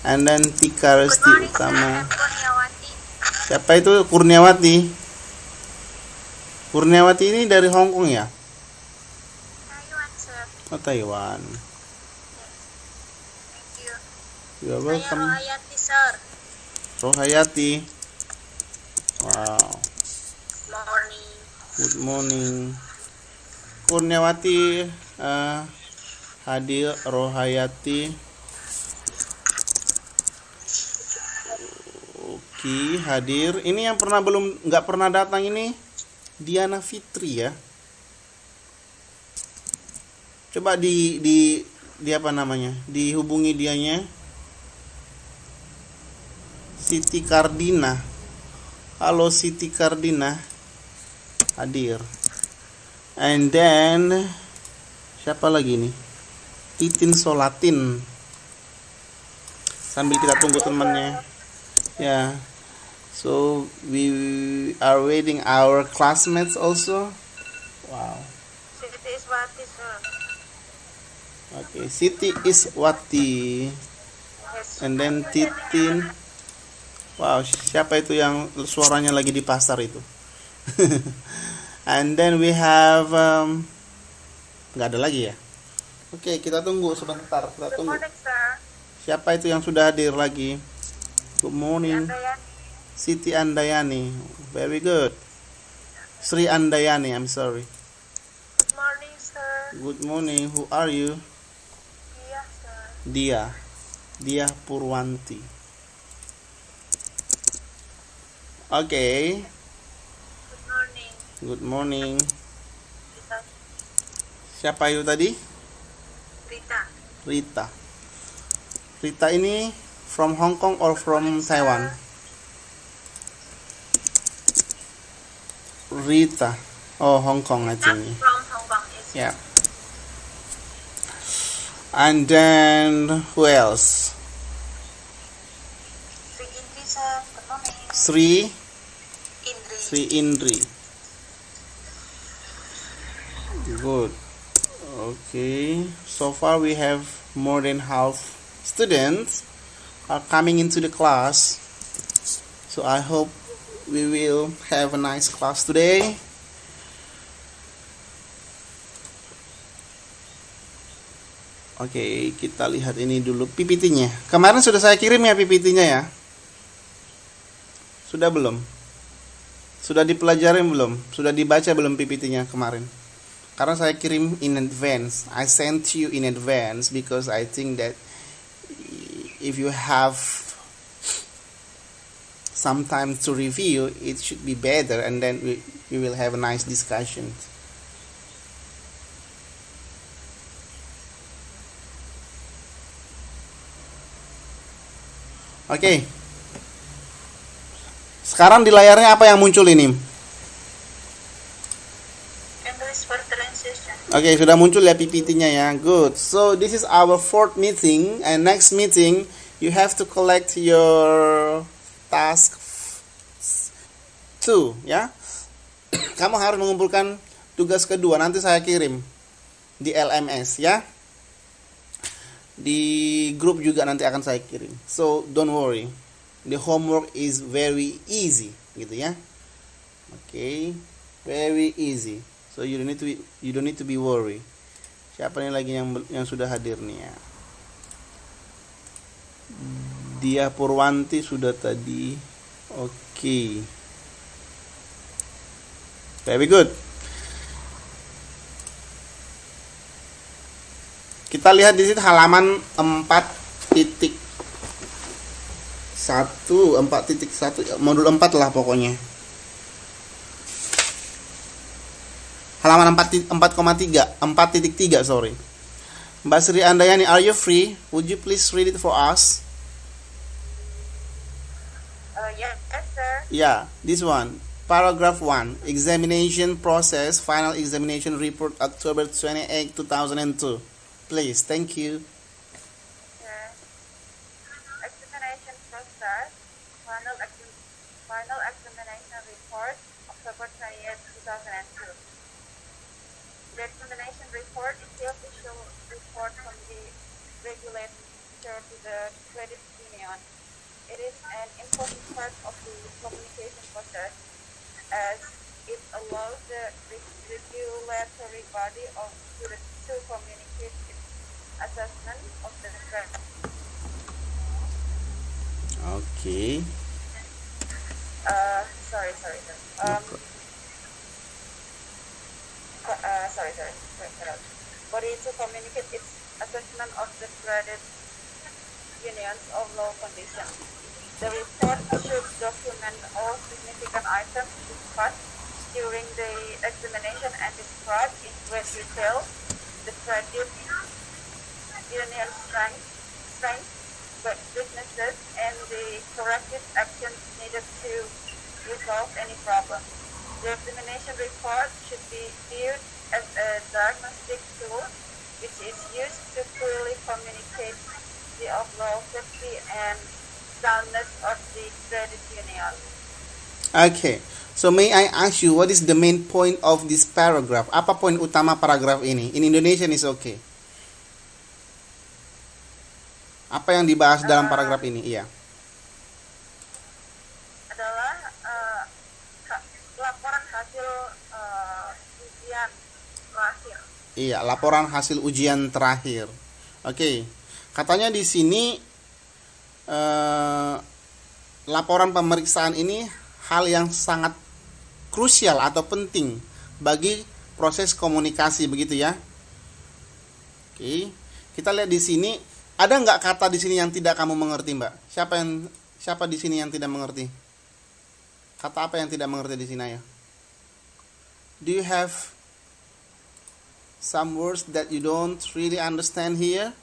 And then Tika Good Resti morning, sir. Utama. I'm Kurniawati. Siapa itu Kurniawati? Kurniawati ini dari Hong Kong ya? Taiwan, sir. Oh, Taiwan. Thank you. You're Saya welcome. Rohayati, sir. Rohayati. Wow. Morning. Good morning. Kurniawati hadir, Rohayati. Oke, hadir. Ini yang nggak pernah datang ini Diana Fitri ya. Coba di apa namanya? Dihubungi dianya. Siti Kardina. Halo Siti Kardina. Hadir. And then siapa lagi nih? Titin Solatin. Sambil kita tunggu temannya. Ya. So we are waiting our classmates also. Wow. Siti Iswati, sir. Okay, Siti Iswati. Yes. And then Titin. Wow, siapa itu yang suaranya lagi di pasar itu? And then we have nggak ada lagi ya? Oke, kita tunggu sebentar. Kita Good tunggu. morning, sir. Siapa itu yang sudah hadir lagi? Good morning. Andayani. Siti Andayani. Very good. Sri Andayani, I'm sorry. Good morning, sir. Good morning. Who are you? Iya, sir. Dia Purwanti. Okay. Good morning. Good morning. Rita. Siapa itu tadi? Rita. Rita. Rita ini from Hong Kong or from Taiwan? Rita. Oh, Hong Kong I Not think. from Hong Kong. It's Yeah. And then who else? Sri Indri, sir. Good morning. Sri Indri. Indri. Good. Okay. So far we have more than half students are coming into the class. So I hope we will have a nice class today. Oke, kita lihat ini dulu PPT-nya. Kemarin sudah saya kirim ya PPT-nya ya. Sudah belum? Sudah dipelajari belum? Sudah dibaca belum PPT-nya kemarin? Karena saya kirim in advance. I sent you in advance because I think that if you have some time to review, it should be better, and then we will have a nice discussion. Oke. Sekarang di layarnya apa yang muncul ini? English for translation. Oke, sudah muncul ya PPT-nya ya. Good. So this is our fourth meeting, and next meeting you have to collect your task 2 ya. Kamu harus mengumpulkan tugas kedua, nanti saya kirim di LMS ya. Di grup juga nanti akan saya kirim. So don't worry. The homework is very easy gitu ya. Okay. Very easy. So you don't need to be worried. Siapa nih lagi yang sudah hadir nih ya? Dia Purwanti sudah tadi. Okay. Very good. Kita lihat di sini halaman 4.1, 4.1, modul 4 lah pokoknya. Halaman 4.3, sorry. Mbak Sri Andayani, are you free? Would you please read it for us? Yes, sir. Yeah, this one. Paragraph 1. Examination process, final examination report, October 28, 2002. Please, thank you. Examination process, final examination report, October 20th, 2002. The examination report is the official report from the regulator to the credit union. It is an important part of the communication process as it allows the regulatory body to communicate its assessment of the credit. Okay. Sorry. Body to communicate its assessment of the credit union's overall condition. The report should document all significant items discussed during the examination and describe in great detail the credit union's strengths, weaknesses, and the corrective actions needed to resolve any problem. The examination report should be viewed as a diagnostic tool which is used to clearly communicate the overall safety and soundness of the credit union. Okay. So may I ask you, what is the main point of this paragraph? Apa poin utama paragraf ini? In Indonesian is okay. Apa yang dibahas dalam paragraf ini? Iya. Adalah laporan hasil ujian terakhir. Iya, laporan hasil ujian terakhir. Oke. Katanya di sini laporan pemeriksaan ini hal yang sangat krusial atau penting bagi proses komunikasi, begitu ya. Oke. Kita lihat di sini, ada nggak kata di sini yang tidak kamu mengerti, Mbak? Siapa di sini yang tidak mengerti? Kata apa yang tidak mengerti di sini ya? Do you have some words that you don't really understand here?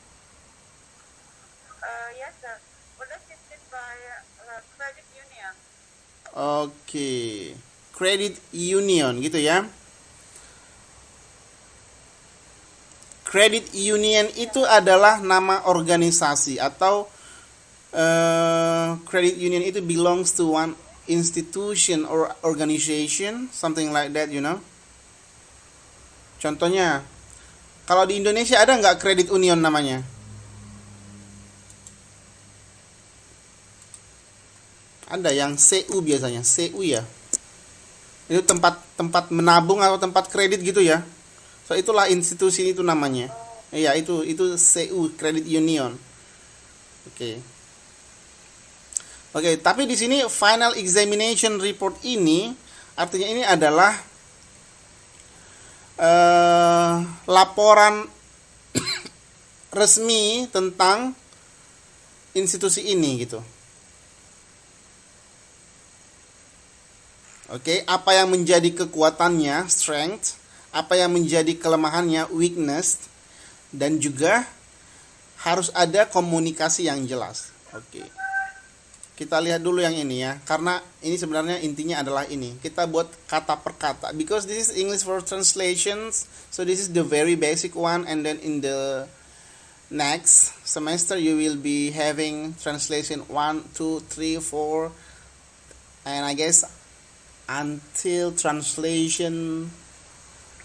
Yes, sir. What does it mean by credit union? Oke. Credit union gitu ya. Credit union itu adalah nama organisasi atau credit union itu belongs to one institution or organization, something like that, you know. Contohnya, kalau di Indonesia ada nggak credit union namanya? Ada yang CU biasanya, CU ya. Itu tempat menabung atau tempat kredit gitu ya. So itulah institusi itu namanya. Iya, itu CU, credit union. Oke. Oke, tapi di sini final examination report ini artinya ini adalah laporan resmi tentang institusi ini gitu. Oke, apa yang menjadi kekuatannya, strength, apa yang menjadi kelemahannya, weakness, dan juga harus ada komunikasi yang jelas. Oke. Kita lihat dulu yang ini ya, karena ini sebenarnya intinya adalah ini. Kita buat kata per kata, because this is English for translations, so this is the very basic one, and then in the next semester you will be having translation 1, 2, 3, 4, and I guess until translation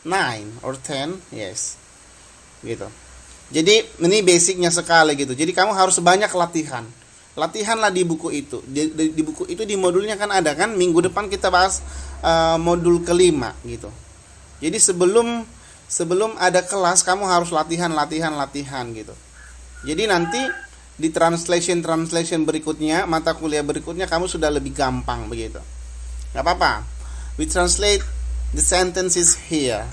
9 or 10, yes, gitu. Jadi ini basicnya sekali gitu. Jadi kamu harus banyak latihanlah di buku itu. Di buku itu di modulnya kan ada kan. Minggu depan kita bahas modul kelima gitu. Jadi sebelum ada kelas kamu harus latihan gitu. Jadi nanti di translation berikutnya, mata kuliah berikutnya kamu sudah lebih gampang begitu. Gak apa-apa. We translate the sentences here.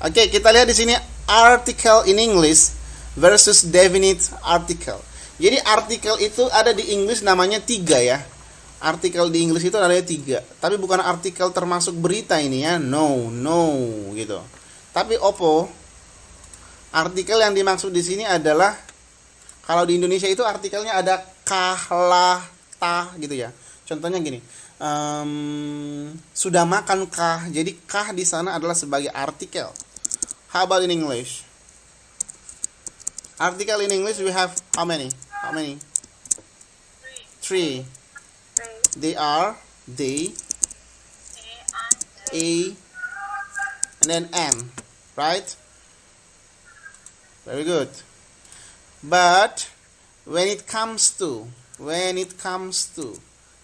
Oke, kita lihat di sini article in English versus definite article. Jadi artikel itu ada di English namanya 3 ya. Artikel di English itu ada 3. Tapi bukan artikel termasuk berita ini ya. No gitu. Tapi opo artikel yang dimaksud di sini adalah kalau di Indonesia itu artikelnya ada kah, lah, tah gitu ya. Contohnya gini. Sudah makan kah? Jadi kah di sana adalah sebagai artikel. How about in English? Article in English we have how many? 3. They are, they, a, and then an, right? Very good. But When it comes to,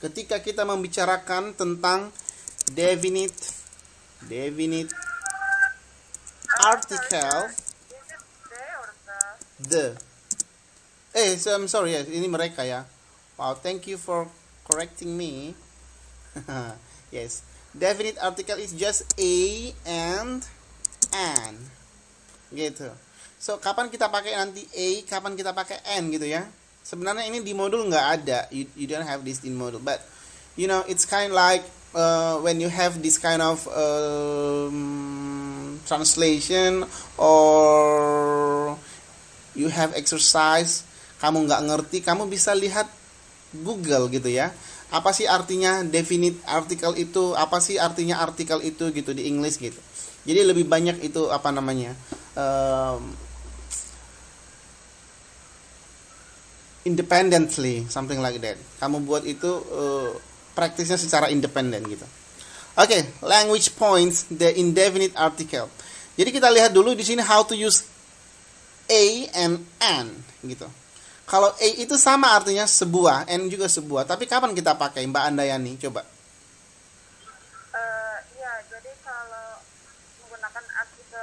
ketika kita membicarakan tentang definite article, Is it they or the. So I'm sorry, yes, ini mereka ya. Wow, thank you for correcting me. Yes, definite article is just a and an, gitu. So kapan kita pakai nanti a, kapan kita pakai an gitu ya. Sebenarnya ini di modul nggak ada. You don't have this in module, but you know it's kind of like when you have this kind of translation or you have exercise, kamu nggak ngerti, kamu bisa lihat Google gitu ya. Apa sih artinya definite article itu? Apa sih artinya artikel itu gitu di English gitu. Jadi lebih banyak itu apa namanya? Independently, something like that. Kamu buat itu praktisnya secara independen gitu. Oke, language points the indefinite article. Jadi kita lihat dulu di sini how to use a and an gitu. Kalau a itu sama artinya sebuah, and juga sebuah. Tapi kapan kita pakai, Mbak Andayani? Coba. Iya, jadi kalau menggunakan artikel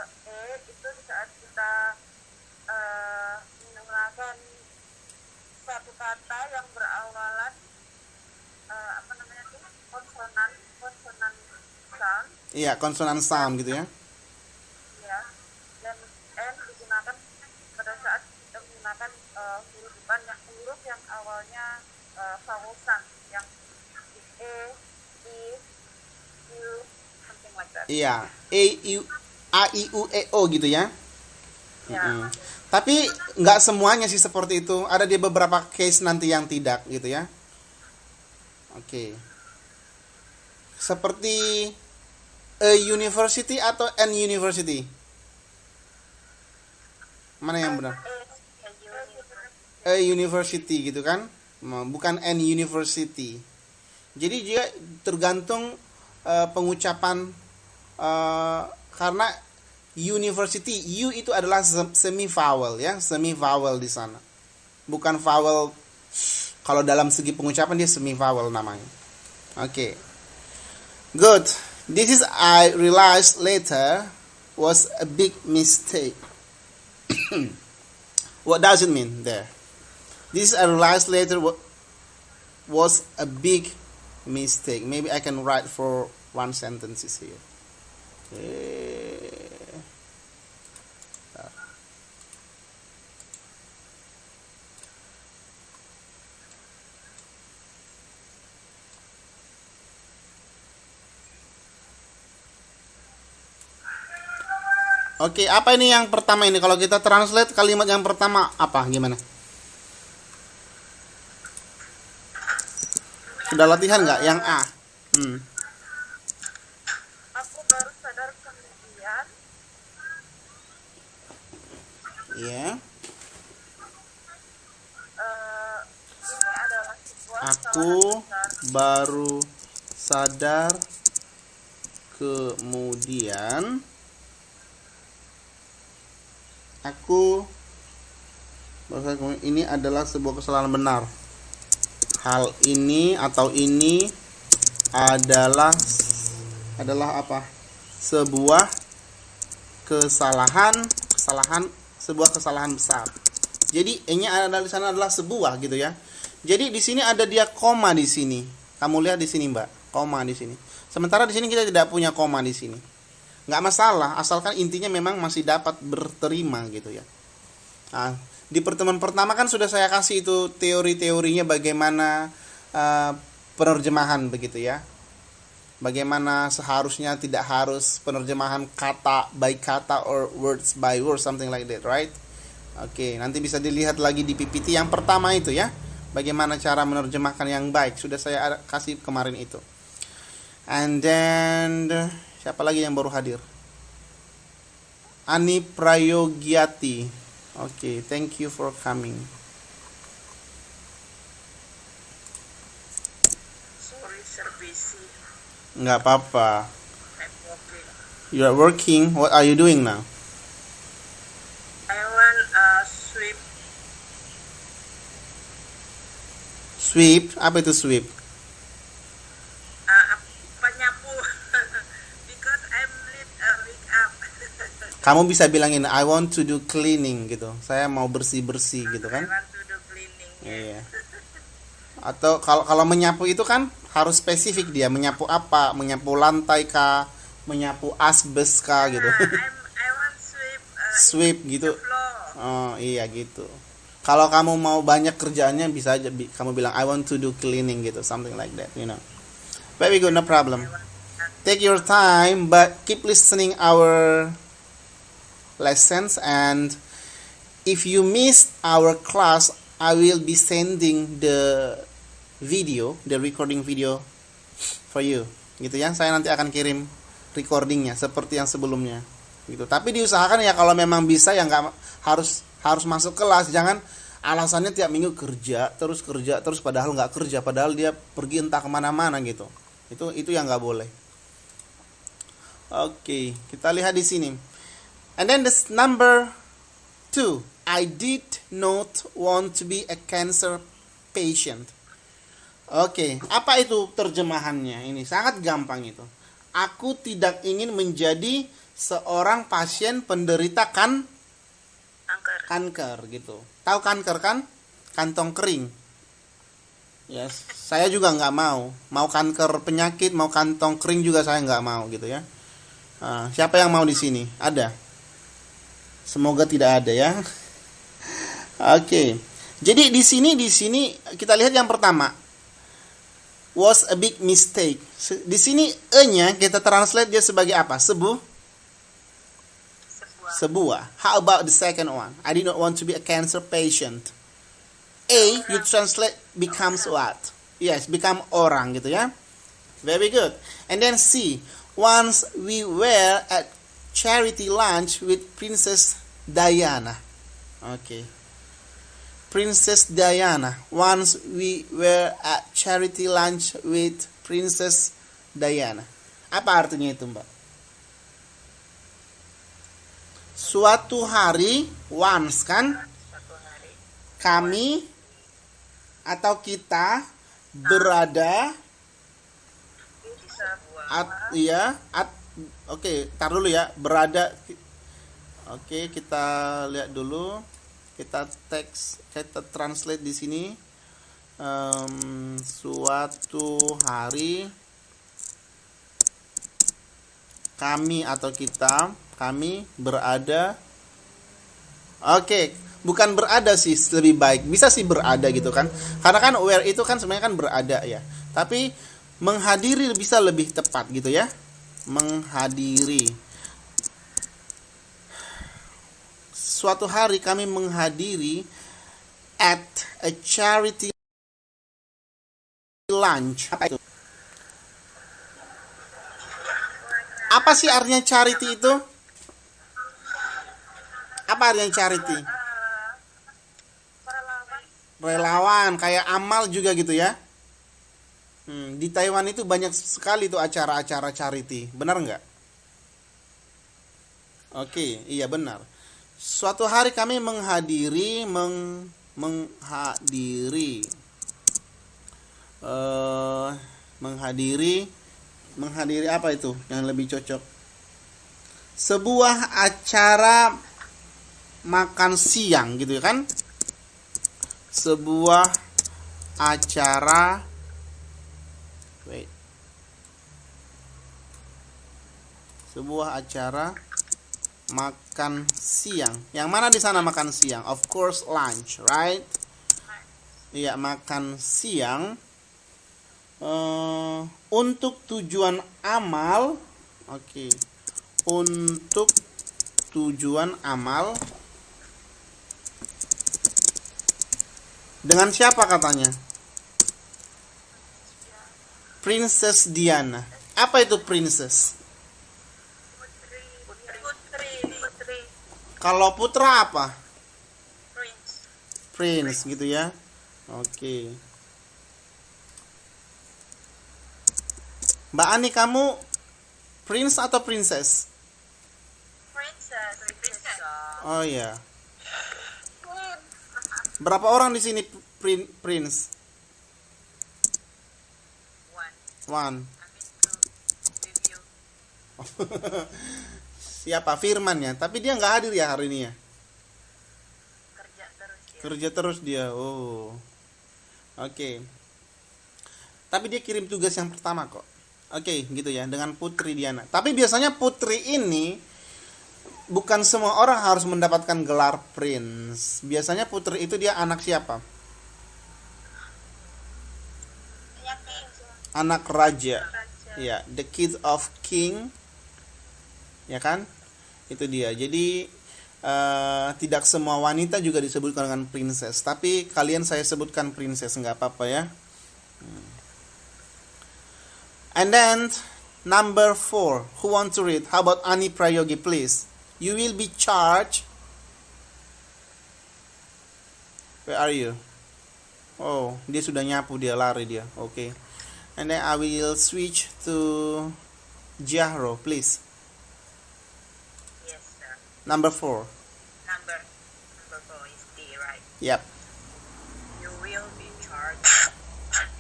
itu di saat kita menggunakan suatu kata yang berawalan konsonan sound. Iya, konsonan sound gitu ya. Ya, dan n digunakan pada saat kita menggunakan huruf yang awalnya vowel sound, yang i, u, something like that. Iya, a i u e o gitu ya. Ya. Tapi nggak semuanya sih seperti itu. Ada di beberapa case nanti yang tidak gitu ya. Oke. Seperti a university atau an university? Mana yang benar? A university gitu kan? Bukan an university. Jadi dia tergantung pengucapan karena university, u itu adalah semi vowel ya, semi vowel di sana. Bukan vowel, kalau dalam segi pengucapan dia semi vowel namanya. Oke. Good. This is I realized later was a big mistake. What does it mean there? This I realized later was a big mistake. Maybe I can write for one sentences here. Okay. Oke, apa ini yang pertama ini? Kalau kita translate kalimat yang pertama apa? Gimana? Sudah latihan nggak? Yang A. Aku baru sadar kemudian. Iya. Ini adalah sebuah Aku baru sadar kemudian. Ini adalah sebuah kesalahan benar. Hal ini atau ini adalah apa? Sebuah kesalahan besar. Jadi E-nya ada di sana adalah sebuah gitu ya. Jadi di sini ada dia koma di sini. Kamu lihat di sini, Mbak, koma di sini. Sementara di sini kita tidak punya koma di sini. Nggak masalah, asalkan intinya memang masih dapat berterima gitu ya. Nah, di pertemuan pertama kan sudah saya kasih itu teori-teorinya bagaimana penerjemahan begitu ya. Bagaimana seharusnya tidak harus penerjemahan kata by kata or words by words, something like that, right? Oke, nanti bisa dilihat lagi di PPT yang pertama itu ya. Bagaimana cara menerjemahkan yang baik, sudah saya kasih kemarin itu. And then siapa lagi yang baru hadir? Ani Prayogiati. Oke, thank you for coming. Sorry, sir, busy. Nggak apa-apa. I'm working. You are working. What are you doing now? I want sweep Sweep, apa itu sweep? Apa nyapu? Because I'm late wake up. Kamu bisa bilangin I want to do cleaning gitu. Saya mau bersih-bersih gitu I kan? want to do cleaning. Iya. Atau kalau menyapu itu kan harus spesifik dia, menyapu apa? Menyapu lantai kah? Menyapu asbes kah gitu. I want sweep. Sweep gitu. The floor. Oh, iya gitu. Kalau kamu mau banyak kerjaannya bisa aja kamu bilang I want to do cleaning gitu, something like that, you know. Very good, no problem. Take your time but keep listening our lessons, and if you missed our class, I will be sending the recording video for you. Gitu ya. Saya nanti akan kirim recordingnya seperti yang sebelumnya. Gitu. Tapi diusahakan ya kalau memang bisa ya nggak harus masuk kelas, jangan alasannya tiap minggu kerja terus padahal nggak kerja, padahal dia pergi entah kemana-mana gitu. Itu yang nggak boleh. Oke, kita lihat di sini. And then this number 2, I did not want to be a cancer patient. Oke, apa itu terjemahannya? Ini sangat gampang itu. Aku tidak ingin menjadi seorang pasien penderita kanker gitu. Tahu kanker kan? Kantong kering. Yes, saya juga nggak mau kanker penyakit, mau kantong kering juga saya nggak mau gitu ya. Siapa yang mau di sini? Ada? Semoga tidak ada ya. Oke. Jadi di sini kita lihat yang pertama. Was a big mistake. Di sini e-nya kita translate dia sebagai apa? Sebuah. How about the second one? I did not want to be a cancer patient. A, you translate becomes what? Yes, become orang gitu ya. Very good. And then C, once we were at charity lunch with Princess Diana. Okay. Princess Diana. Once we were at charity lunch with Princess Diana. Apa artinya itu, Mbak? Suatu hari, once kan? Kami atau kita berada oke, tar dulu ya, berada. Oke, kita lihat dulu. Kita translate di sini. Suatu hari kami atau kami berada. Oke, bukan berada sih, lebih baik. Bisa sih berada gitu kan. Karena kan where itu kan sebenarnya kan berada ya. Tapi menghadiri bisa lebih tepat gitu ya. Menghadiri. Suatu hari kami menghadiri at a charity lunch. Apa itu? Apa sih artinya charity itu? Apa artinya charity? Relawan, kayak amal juga gitu ya. Di Taiwan itu banyak sekali tuh acara-acara charity. Benar nggak? Oke, iya benar. Suatu hari kami menghadiri menghadiri apa itu yang lebih cocok? Sebuah acara makan siang gitu kan? Sebuah acara makan siang. Yang mana di sana makan siang? Of course lunch, right? Iya, makan siang untuk tujuan amal. Oke. Untuk tujuan amal. Dengan siapa katanya? Princess Diana. Apa itu princess? Putri. Kalau putra apa? Prince. Gitu ya. Oke. Mbak Ani, kamu prince atau princess? Princess. Oh ya. Berapa orang di sini prince? One. I mean to review. Siapa? Firman ya. Tapi dia nggak hadir ya hari ini ya. Kerja terus ya. Kerja terus dia. Oh. Oke. Tapi dia kirim tugas yang pertama kok. Oke, gitu ya, dengan Putri Diana. Tapi biasanya Putri ini bukan semua orang harus mendapatkan gelar prince. Biasanya Putri itu dia anak siapa? Anak raja. Ya, the kid of king. Ya kan? Itu dia. Jadi tidak semua wanita juga disebutkan dengan princess. Tapi kalian saya sebutkan princess, nggak apa-apa ya. And then number 4, who want to read? How about Ani Prayogi, please? You will be charged. Where are you? Oh, dia sudah nyapu, dia lari dia. Okay. And then I will switch to Jahro, please. Yes, sir. Number 4. Number 4 is D, right? Yep. You will be charged 100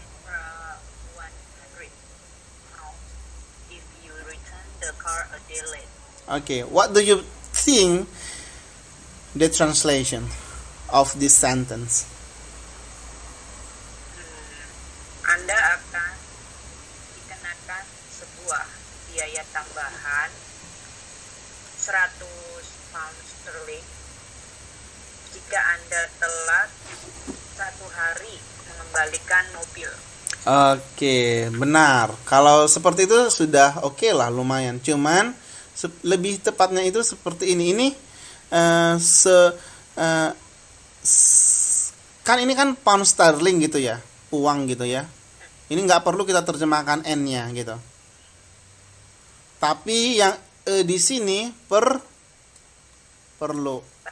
pounds if you return the car a day late. Okay. What do you think the translation of this sentence? Anda akan dikenakan sebuah biaya tambahan 100 pound sterling jika Anda telat 1 hari mengembalikan mobil. Oke, benar. Kalau seperti itu sudah oke lah, lumayan. Cuman lebih tepatnya itu seperti ini. Ini kan ini kan pound sterling gitu ya, uang gitu ya. Ini nggak perlu kita terjemahkan n-nya gitu. Tapi yang di sini perlu. Per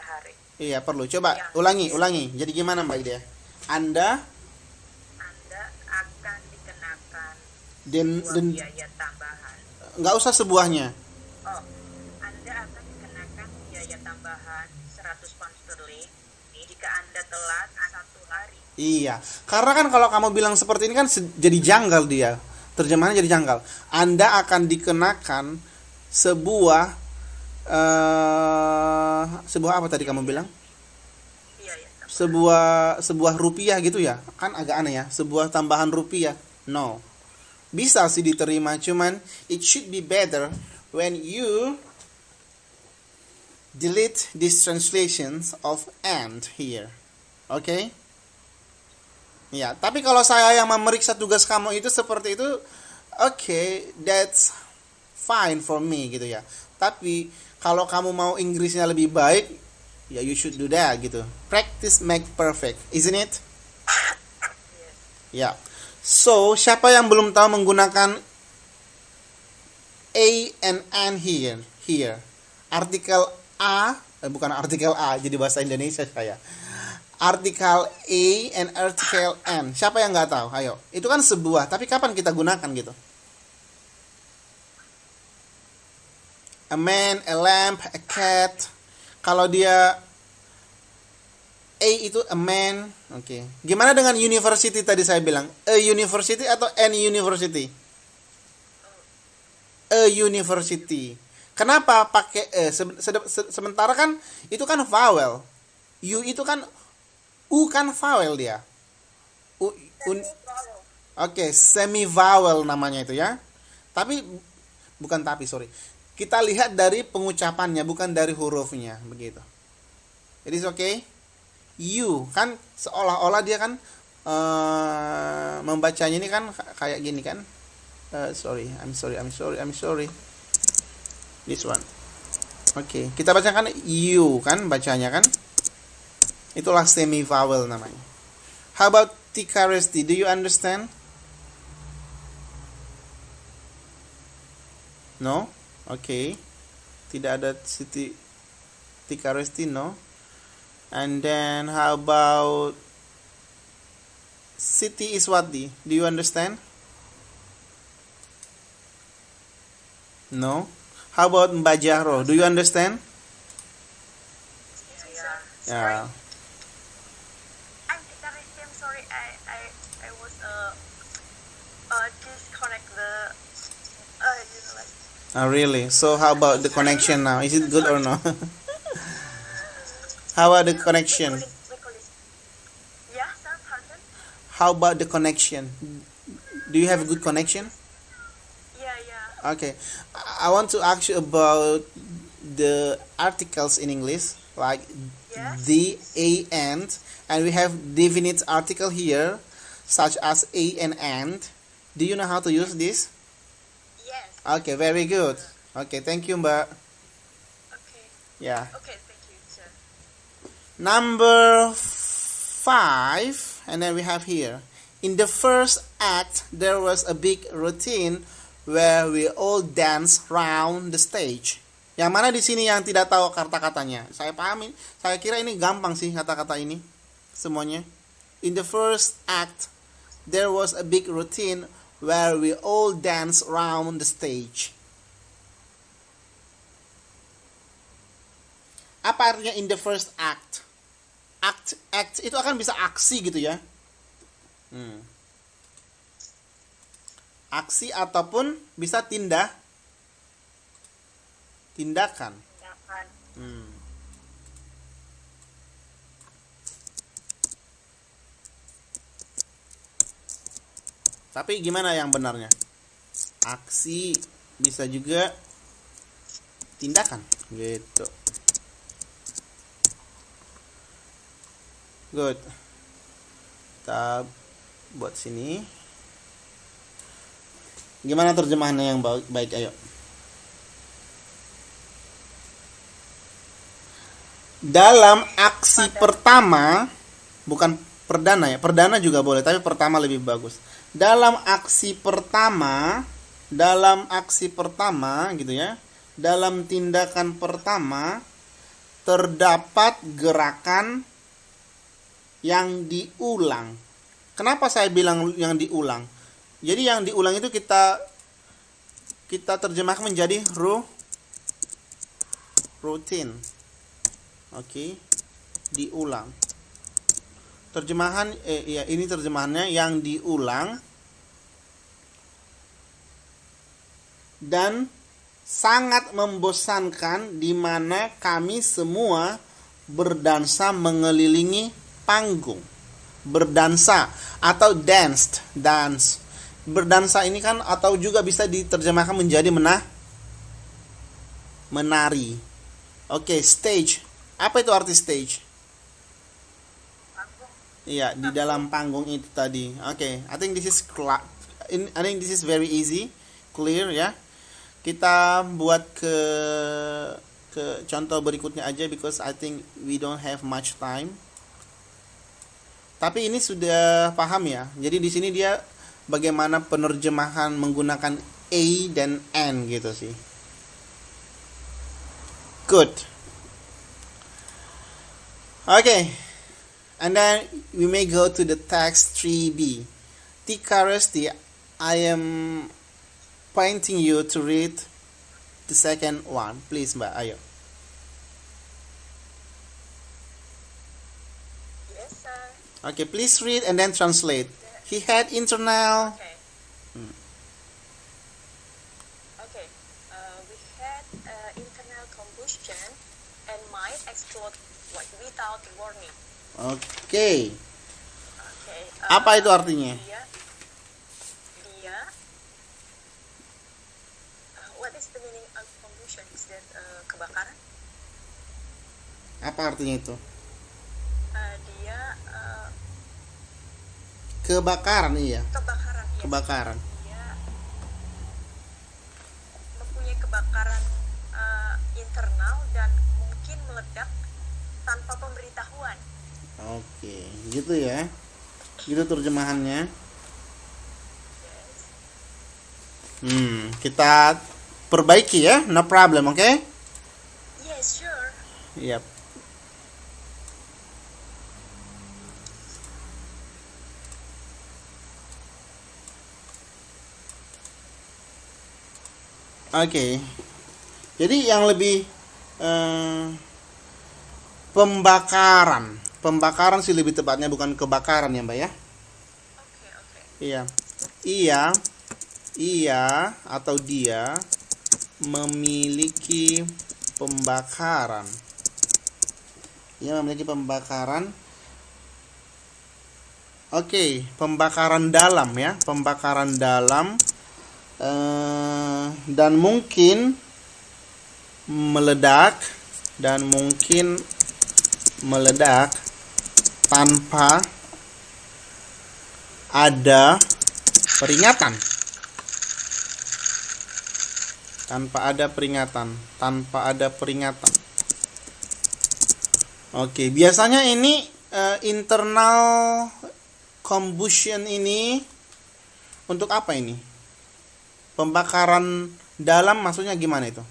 hari. Iya, perlu. Coba Ya. ulangi. Jadi gimana Mbak Ida? Anda akan dikenakan dan biaya tambahan. nggak usah sebuahnya. Oh, Anda akan dikenakan biaya tambahan 100 pound sterling jika Anda telat 1 hari. Iya, karena kan kalau kamu bilang seperti ini kan jadi janggal dia. Terjemahannya jadi janggal. Anda akan dikenakan sebuah apa tadi kamu bilang? Biaya tambahan. Sebuah rupiah gitu ya. Kan agak aneh ya, sebuah tambahan rupiah. No. Bisa sih diterima, cuman it should be better when you delete these translations of and here. Okay? Ya, tapi kalau saya yang memeriksa tugas kamu itu seperti itu, okay, that's fine for me gitu ya. Tapi kalau kamu mau Inggrisnya lebih baik, ya you should do that gitu. Practice make perfect, isn't it? Ya. So, siapa yang belum tahu menggunakan a and an here. Artikel a, bukan artikel a, jadi bahasa Indonesia saya. Artikel a and artikel an. Siapa yang nggak tahu? Ayo. Itu kan sebuah, tapi kapan kita gunakan gitu? A man, a lamp, a cat. Kalau dia a itu a man. Oke. Gimana dengan university tadi saya bilang? A university atau an university? A university. Kenapa pakai e? Sementara kan itu kan vowel. U itu kan U kan vowel dia. Oke, semi vowel namanya itu ya. Sorry. Kita lihat dari pengucapannya, bukan dari hurufnya, begitu. Jadi okay? U kan seolah-olah dia kan membacanya ini kan kayak gini kan. I'm sorry. This one. Oke, kita bacakan U kan bacanya kan. Itulah semi vowel namanya. How about Tikaresti? Do you understand? No? Okay. Tidak ada Tikaresti, no. And then how about Siti Iswati? Do you understand? No. How about Mbak Jahro? Do you understand? Yeah. I'm sorry. I was disconnect Oh, really? So how about the connection now? Is it good or no? How about the connection? Yeah, sir, pardon? How about the connection? Do you have a good connection? Yeah. Okay. I want to ask you about the articles in English, like Yes. the, a, and we have definite article here, such as a and. Do you know how to use this? Yes. Okay, very good. Okay, thank you, Mbak. Okay. Yeah. Okay, thank you, sir. Number 5, and then we have here. In the first act, there was a big routine where we all dance round the stage. Yang mana di sini yang tidak tahu kata-katanya? Saya pahami. Saya kira ini gampang sih kata-kata ini semuanya. In the first act, there was a big routine where we all dance round the stage. Apa artinya in the first act? Act itu akan bisa aksi gitu ya. Aksi ataupun bisa tindakan. Tindakan. Tapi gimana yang benarnya? Aksi bisa juga tindakan gitu. Good. Kita buat sini. Gimana terjemahannya yang baik? Ayo. Dalam aksi pertama, bukan perdana ya. Perdana juga boleh, tapi pertama lebih bagus. Dalam aksi pertama gitu ya. Dalam tindakan pertama terdapat gerakan yang diulang. Kenapa saya bilang yang diulang? Jadi yang diulang itu kita terjemahkan menjadi routine. Oke. Diulang. Terjemahan ini terjemahannya yang diulang dan sangat membosankan di mana kami semua berdansa mengelilingi panggung. Berdansa atau dance. Berdansa ini kan atau juga bisa diterjemahkan menjadi menari. Oke, stage. Apa itu arti stage? Iya, di dalam panggung itu tadi. Oke, I think this is very easy, clear ya. Kita buat ke contoh berikutnya aja because I think we don't have much time. Tapi ini sudah paham ya. Jadi di sini dia bagaimana penerjemahan menggunakan a dan and gitu sih. Good. Okay. And then we may go to the text 3b. Tikaresti, I am pointing you to read the second one. Please, Mbak, ayo. Yes, sir. Okay, please read and then translate. He had internal. Okay. Okay. We had internal combustion and might explode without warning. Oke. Okay. Apa itu artinya? Dia what is the meaning of combustion? Is that kebakaran? Apa artinya itu? Dia Kebakaran, iya. kebakaran. Yes. Kebakaran. Dia mempunyai kebakaran internal dan mungkin meledak tanpa pemberitahuan. Oke, gitu ya. Gitu terjemahannya. Kita perbaiki ya, no problem, oke? Yes, sure. Yep. Oke. Jadi yang lebih pembakaran. Pembakaran sih lebih tepatnya, bukan kebakaran ya, Mbak ya. Okay. Iya. Iya atau dia memiliki pembakaran. Ia memiliki pembakaran. Oke, pembakaran dalam ya, pembakaran dalam dan mungkin meledak tanpa ada peringatan. Tanpa ada peringatan. Oke, biasanya ini internal combustion ini untuk apa ini? Pembakaran dalam maksudnya gimana itu?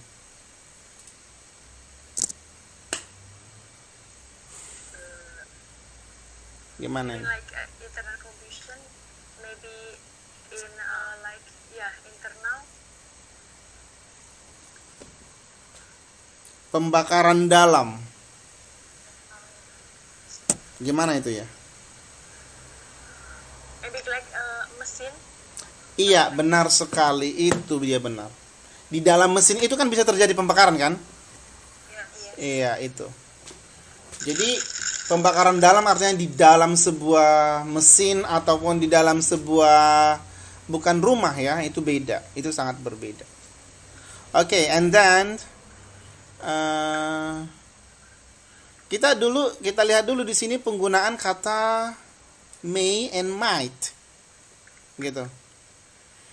Gimana ini? Like internal combustion, maybe in like internal. Pembakaran dalam. Gimana itu ya? Maybe like mesin. Iya, benar sekali, itu dia benar. Di dalam mesin itu kan bisa terjadi pembakaran kan? Iya, itu. Jadi pembakaran dalam artinya di dalam sebuah mesin ataupun di dalam sebuah, bukan rumah ya, itu beda, itu sangat berbeda. Oke, and then kita lihat dulu di sini penggunaan kata may and might, gitu.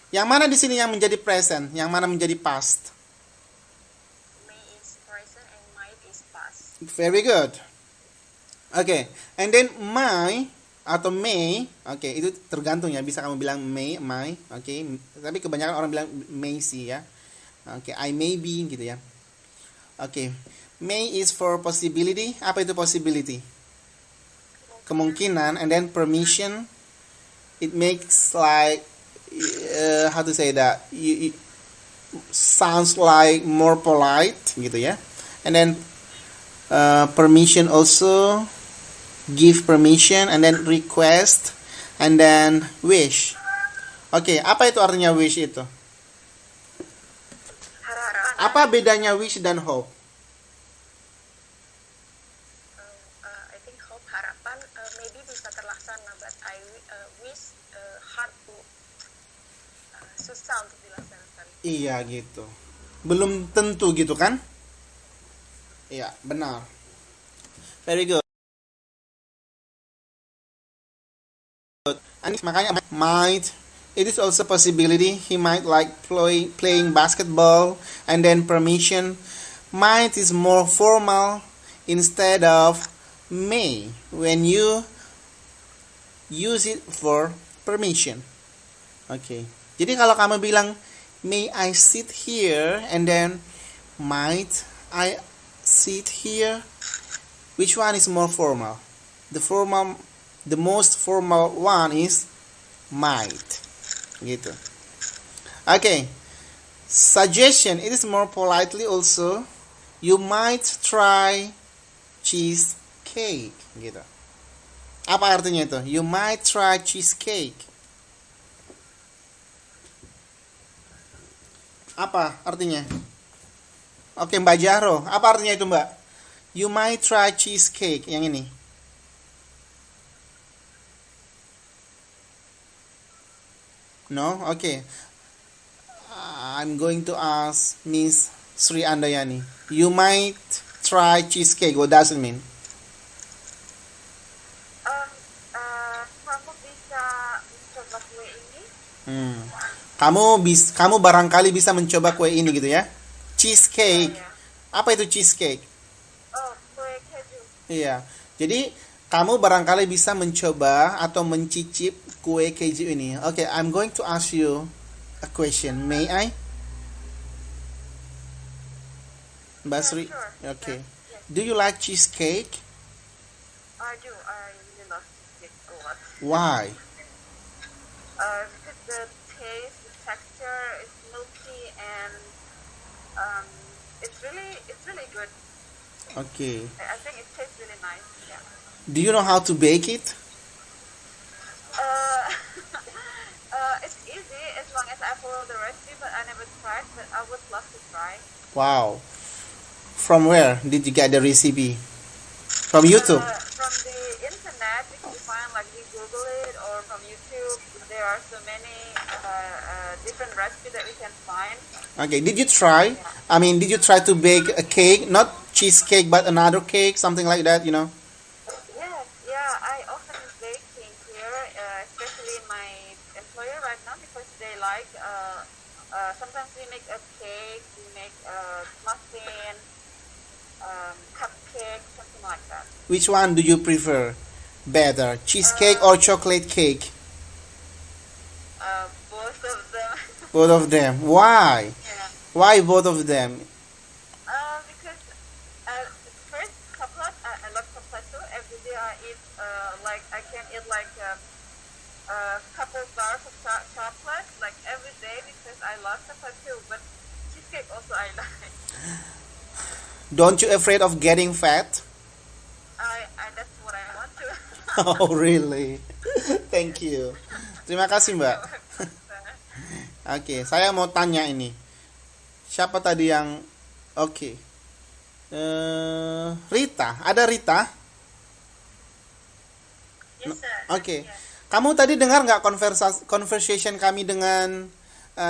Yang mana di sini yang menjadi present, yang mana menjadi past? May is present and might is past. Very good. Oke, and then my atau may, oke, itu tergantung ya, bisa kamu bilang may, my, oke, tapi kebanyakan orang bilang may sih ya. Oke, I may be gitu ya. Oke, may is for possibility. Apa itu possibility? Kemungkinan. And then permission, it makes like how to say that, it sounds like more polite gitu ya. And then permission also, give permission, and then request, and then wish. Oke, apa itu artinya wish itu? Apa bedanya wish dan hope? I think hope, harapan, maybe bisa terlaksana, but I wish hard to, susah untuk dilaksanakan. Iya gitu. Belum tentu gitu kan? Iya, benar. Very good. And makanya might, it is also possibility. He might like playing basketball. And then permission, might is more formal instead of may when you use it for permission. Okay. Jadi kalau kamu bilang may I sit here, and then might I sit here, which one is more formal? The most formal one is might. Gitu. Okay. Suggestion, it is more politely also. You might try cheesecake. Gitu. Apa artinya itu? You might try cheesecake. Apa artinya? Oke, Mbak Jaro, apa artinya itu, Mbak? You might try cheesecake, yang ini. No? Okay. I'm going to ask Miss Sri Andayani. You might try cheesecake. What does it mean? Kamu bisa mencoba kue ini. Kamu barangkali bisa mencoba kue ini gitu ya. Cheesecake. Ya. Apa itu cheesecake? Oh, kue keju. Iya. Jadi kamu barangkali bisa mencoba atau mencicip kue keju ini. Okay, I'm going to ask you a question. May I? Mbak Sri? Sure. Okay. Yes. Do you like cheesecake? I do. I really love it a lot. Why? Because the taste, the texture is milky, and it's really good. Okay. I think it tastes really nice. Yeah. Do you know how to bake it? It's easy as long as I follow the recipe, but I never tried. But I would love to try. Wow. From where did you get the recipe? From YouTube. From the internet, if you find like you Google it or from YouTube, there are so many different recipes that we can find. Okay, did you try? I mean, did you try to bake a cake, not cheesecake, but another cake, something like that, you know? Yeah, I often baking here, especially my employer right now because they like. Sometimes we make a cake, we make a muffin, cupcake, something like that. Which one do you prefer better, cheesecake or chocolate cake? Both of them. Both of them. Why? Yeah. Why both of them? Because first chocolate, I love chocolate too. Every day I eat I can eat like a couple bars of chocolate like every day because I love chocolate too. But cheesecake also I like. Don't you afraid of getting fat? That's what I want to. Oh, really? Thank you. Terima kasih, Mbak. Oke, saya mau tanya ini. Siapa tadi yang oke. Rita, ada Rita? Yes, sir. Oke. Yes. Kamu tadi dengar nggak conversation kami dengan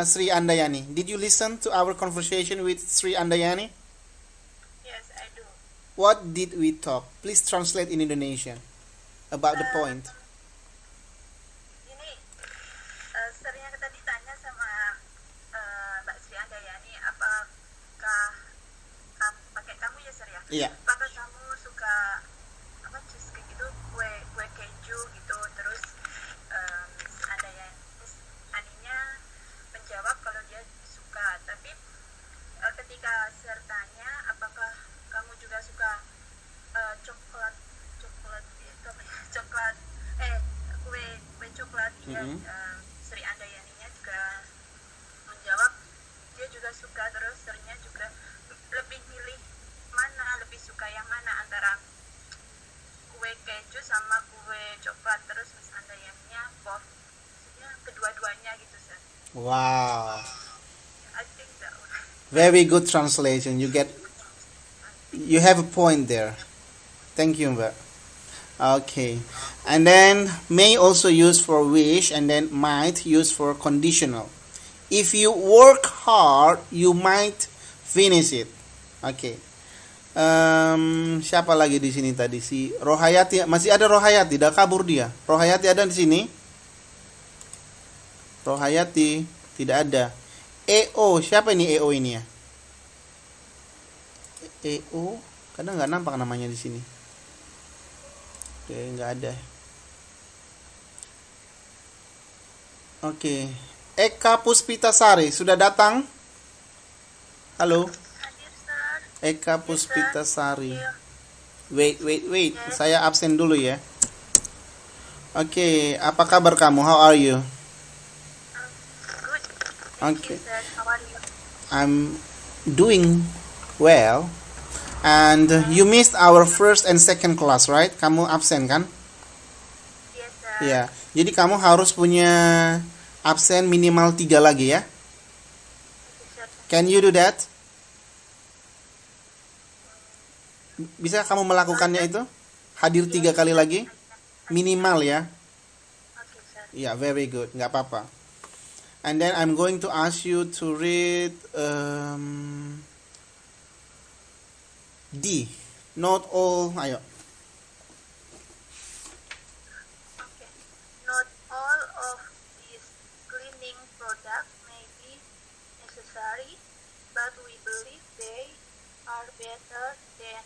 Sri Andayani? Did you listen to our conversation with Sri Andayani? Yes, I do. What did we talk? Please translate in Indonesian about the point. Ini seringnya kita ditanya sama Mbak Sri Andayani, apakah pakai kamu ya Sri ya? Iya. Apakah kamu suka cheesecake itu kue keju gitu? Terus Aninya menjawab kalau dia suka, tapi ketika sertanya apakah kamu juga suka coklat kue coklat ya, Sri Andayaninya juga menjawab dia juga suka. Terus Serinya juga lebih milih mana, lebih suka yang mana antara kue keju sama kue coklat. Terus Miss Andayaninya both, maksudnya kedua-duanya gitu sir. Wow. I think that one. Very good translation. You have a point there. Thank you, Mbak. Okay. And then may also used for wish and then might used for conditional. If you work hard, you might finish it. Okay. Siapa lagi di sini tadi? Si Rohayati, masih ada Rohayati, dah kabur dia. Rohayati ada di sini? Rohayati tidak ada. EO, siapa ini EO ini ya? EO, kadang nggak nampak namanya di sini. Oke, nggak ada. Oke, Eka Puspitasari sudah datang? Halo, Hadir sir. Eka Puspitasari. Wait. Saya absen dulu ya. Oke, apa kabar kamu? How are you? Good. Thank Okay. you sir. How are you? I'm doing well. And you missed our first and second class, right? Kamu absen kan? Yes sir. Ya. Jadi kamu harus punya absen minimal 3 lagi ya. Okay, sir. Can you do that? Bisa kamu melakukannya itu? Hadir 3 kali lagi? Minimal ya. Okay sir. Yeah, very good. Nggak apa-apa. And then I'm going to ask you to read D. Not all. Ayo. Okay. Not all of these cleaning products may be necessary, but we believe they are better than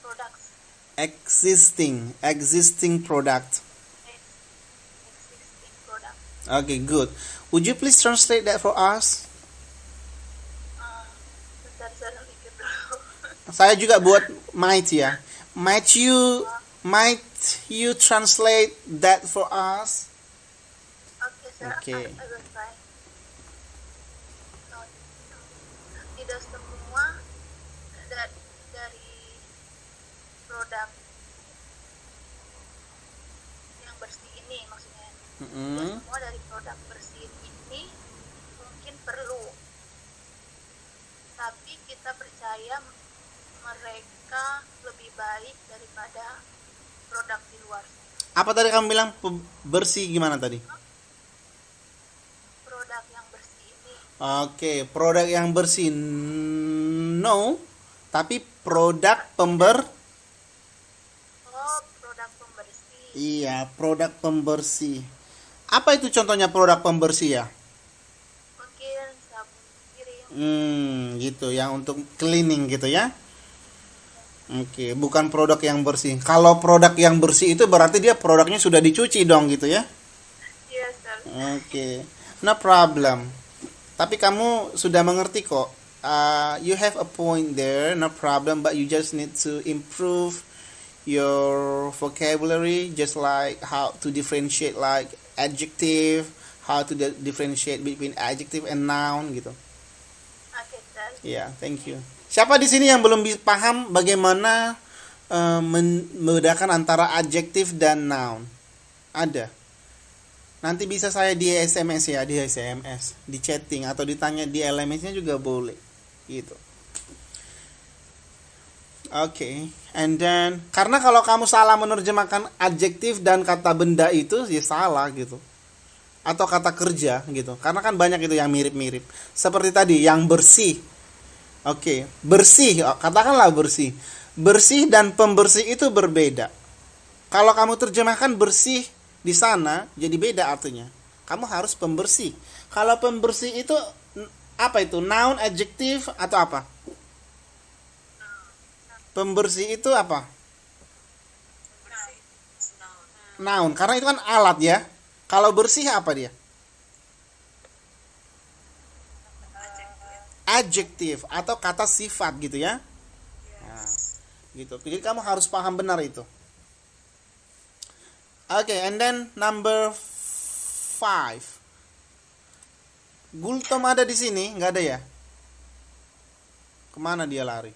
products. Existing product. Existing products. Okay, good. Would you please translate that for us? Bentar saya mikir dulu. Saya juga buat might ya. Might you translate that for us? Okay sir. Okay. I will try. Not, tidak semua dari produk yang bersih ini maksudnya Mm-mm. Semua dari produk bersih ini mungkin perlu, tapi kita percaya mereka lebih baik daripada produk di luar. Apa tadi kamu bilang bersih gimana tadi? Produk yang bersih ini, Oke, produk yang bersih no, tapi produk produk pembersih. iya, produk pembersih. Apa itu contohnya produk pembersih ya? Mungkin sabun piring. Gitu, yang untuk cleaning gitu ya. Oke, bukan produk yang bersih. Kalau produk yang bersih itu berarti dia produknya sudah dicuci dong gitu ya. Yes, sir. Oke, no problem. Tapi kamu sudah mengerti kok. You have a point there, no problem. But you just need to improve your vocabulary, just like how to differentiate like adjective, how to differentiate between adjective and noun gitu. Oke, sir. Ya, thank you. Siapa di sini yang belum paham bagaimana membedakan antara adjektif dan noun? Ada. Nanti bisa saya di SMS ya, di SMS, di chatting atau ditanya di LMS-nya juga boleh. Gitu. Oke, and then karena kalau kamu salah menerjemahkan adjektif dan kata benda itu ya salah gitu. Atau kata kerja gitu. Karena kan banyak itu yang mirip-mirip. Seperti tadi yang bersih. Oke, bersih, katakanlah bersih. Bersih dan pembersih itu berbeda. Kalau kamu terjemahkan bersih di sana, jadi beda artinya. Kamu harus pembersih. Kalau pembersih itu apa itu? Noun, adjektif atau apa? Pembersih itu apa? Noun, karena itu kan alat ya. Kalau bersih apa dia? Adjektif atau kata sifat gitu ya. Nah, gitu. Jadi kamu harus paham benar itu. Oke, and then number 5. Gultom ada di sini, nggak ada ya? Kemana dia lari?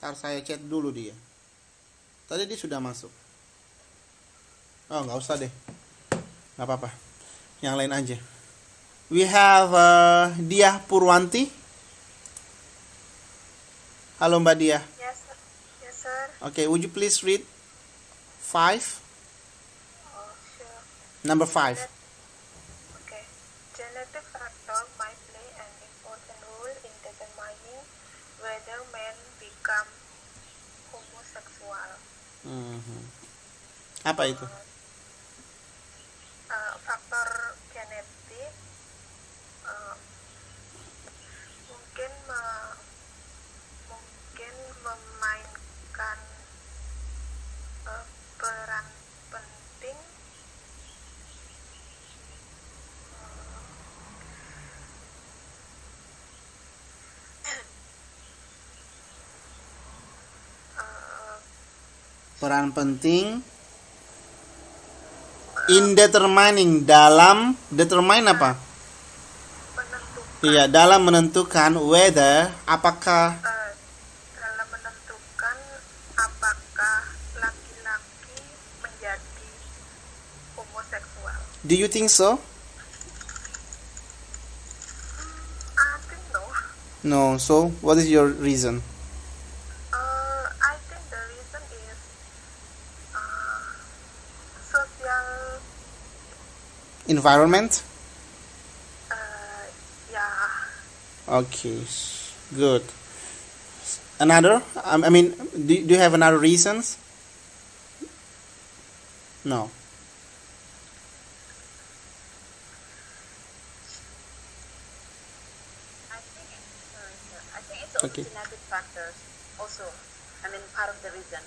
Ntar saya chat dulu dia. Tadi dia sudah masuk. Oh, nggak usah deh. Nggak apa-apa. Yang lain aja. We have Diah Purwanti. Halo Mbak Diah. Yes, sir. Yes, sir. Okay, would you please read 5? Oh, sure. Number 5. Okay. Genetic factor might play an important role in determining whether men become homosexual. Apa itu? Faktor genetik mungkin memainkan peran penting Peran penting in determining, dalam determine apa? menentukan Iya, dalam menentukan whether apakah dalam menentukan apakah laki-laki menjadi homoseksual. do you think so? I think no. No. So, what is your reason? I think the reason is social. Environment? Yeah. Okay. Good. Another? I mean, do you have another reasons? No. I think it's also Okay. genetic factors also. I mean, part of the reason.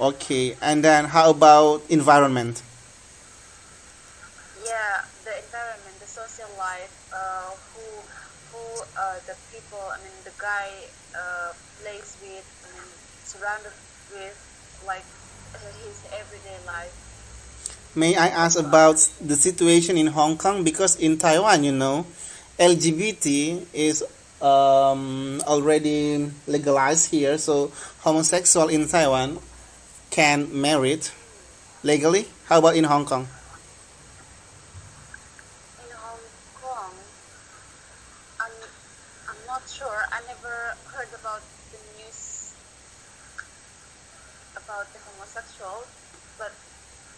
Okay. And then how about environment? Yeah, the environment, the social life, the people, I mean, the guy plays with, I mean, surrounded with, like, his everyday life. May I ask about the situation in Hong Kong? Because in Taiwan, LGBT is already legalized here. So homosexual in Taiwan can marry. legally? How about in Hong Kong? In Hong Kong, I'm, I'm not sure. I never heard about the news about the homosexual, but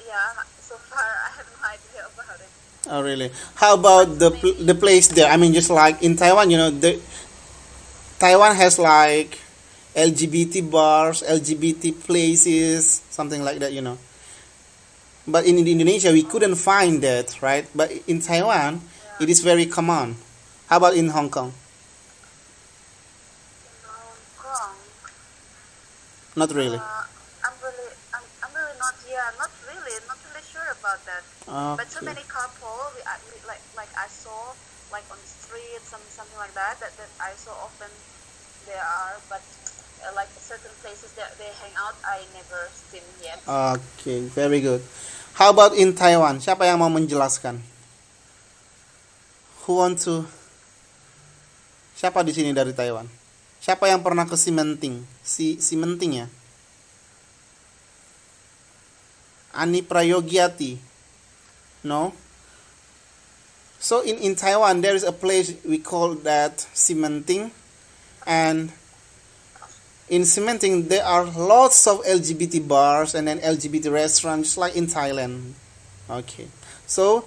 yeah, so far I have no idea about it. Oh, really? How about the place there? I mean, just like in Taiwan, Taiwan has like LGBT bars, LGBT places, something like that. But in Indonesia, we couldn't find that, right? But in Taiwan, it is very common. How about in Hong Kong? In Hong Kong, Not really. I'm really not, yeah, not really sure about that. But so Okay. many couple, like I saw, like on the street, something like that I saw often there are, but like certain places that they hang out, I never seen yet. Okay, very good. How about in Taiwan? Siapa yang mau menjelaskan? Who want to? Siapa di sini dari Taiwan? Siapa yang pernah ke Simenting? Simenting ya? Ani Prayogyati? No? So in Taiwan, there is a place we call that Simenting. And in Simenting, there are lots of LGBT bars and then LGBT restaurants, just like in Thailand. Okay. So,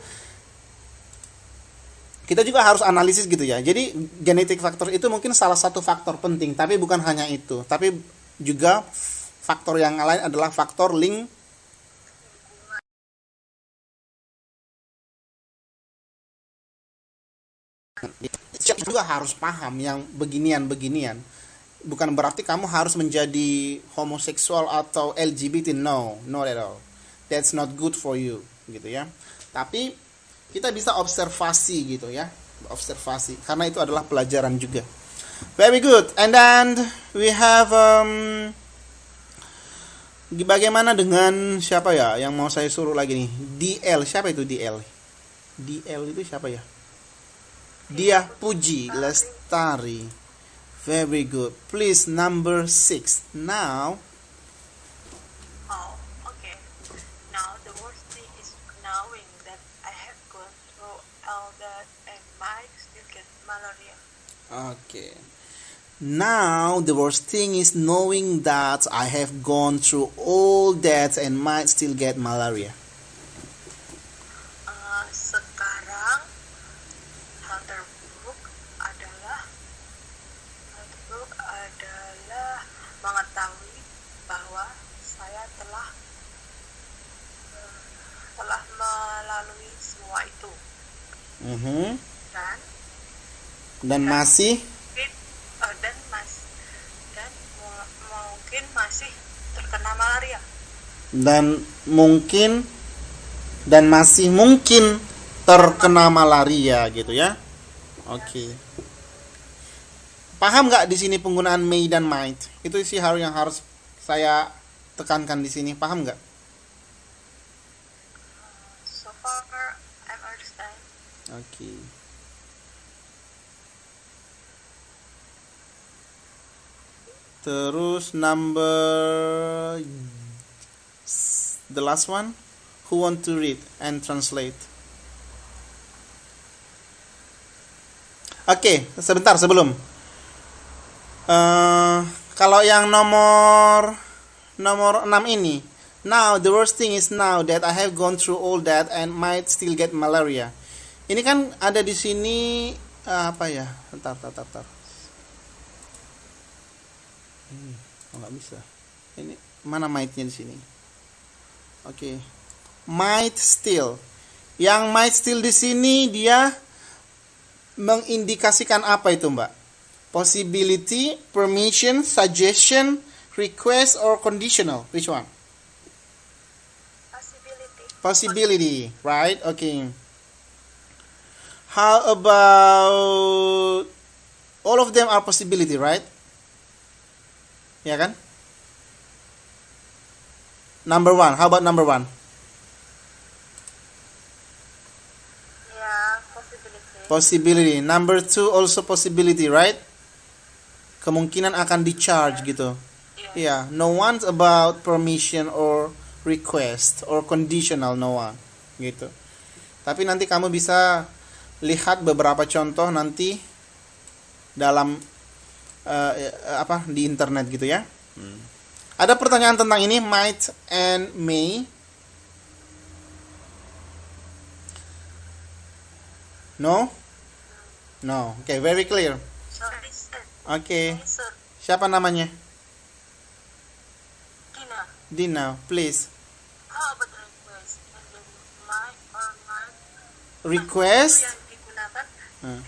kita juga harus analisis gitu ya. Jadi, genetic factor itu mungkin salah satu faktor penting, tapi bukan hanya itu. Tapi juga faktor yang lain adalah faktor link. Juga harus paham yang beginian. Bukan berarti kamu harus menjadi homoseksual atau LGBT. No, not at all. That's not good for you, gitu ya. Tapi kita bisa observasi gitu ya. Observasi, karena itu adalah pelajaran juga. Very good. And then we have bagaimana dengan siapa ya yang mau saya suruh lagi nih? DL, siapa itu DL? DL itu siapa ya? Dia Puji Lestari. Very good. Please, number 6. Now. Oh, okay. Now the worst thing is knowing that I have gone through all that and might still get malaria. Okay. Now, the worst thing is knowing that I have gone through all that and might still get malaria. Sekarang hal terburuk adalah mengetahui bahwa saya telah melalui semua itu Dan masih dan mungkin masih terkena malaria. Dan masih mungkin terkena malaria gitu ya. Oke. Paham nggak di sini penggunaan may dan might? Itu sih yang harus saya tekankan di sini. Paham nggak? So far, I understand. Oke. Terus the last one, who want to read and translate? Oke, sebentar sebelum. Kalau yang nomor 6 ini, now the worst thing is now that I have gone through all that and might still get malaria. Ini kan ada di sini apa ya? Bentar. Nggak bisa. Ini mana might-nya di sini? Oke. Might still. Yang might still di sini dia mengindikasikan apa itu, Mbak? Possibility, permission, suggestion, request, or conditional? Which one? Possibility, right? Okay. How about all of them are possibility, right? Ya kan? Number 1. How about number 1? Yeah, possibility. Possibility. Number 2 also possibility, right? Kemungkinan akan di-charge gitu. Yeah. No one's about permission or request or conditional Noah gitu. Tapi nanti kamu bisa lihat beberapa contoh nanti dalam di internet gitu ya. Ada pertanyaan tentang ini, might and may? No? No. Okay, very clear. Sorry, sir. Okay. Sorry, sir. Siapa namanya? Dina. Dina, please. How about request? And then my or my Request. itu yang digunakan Hmm.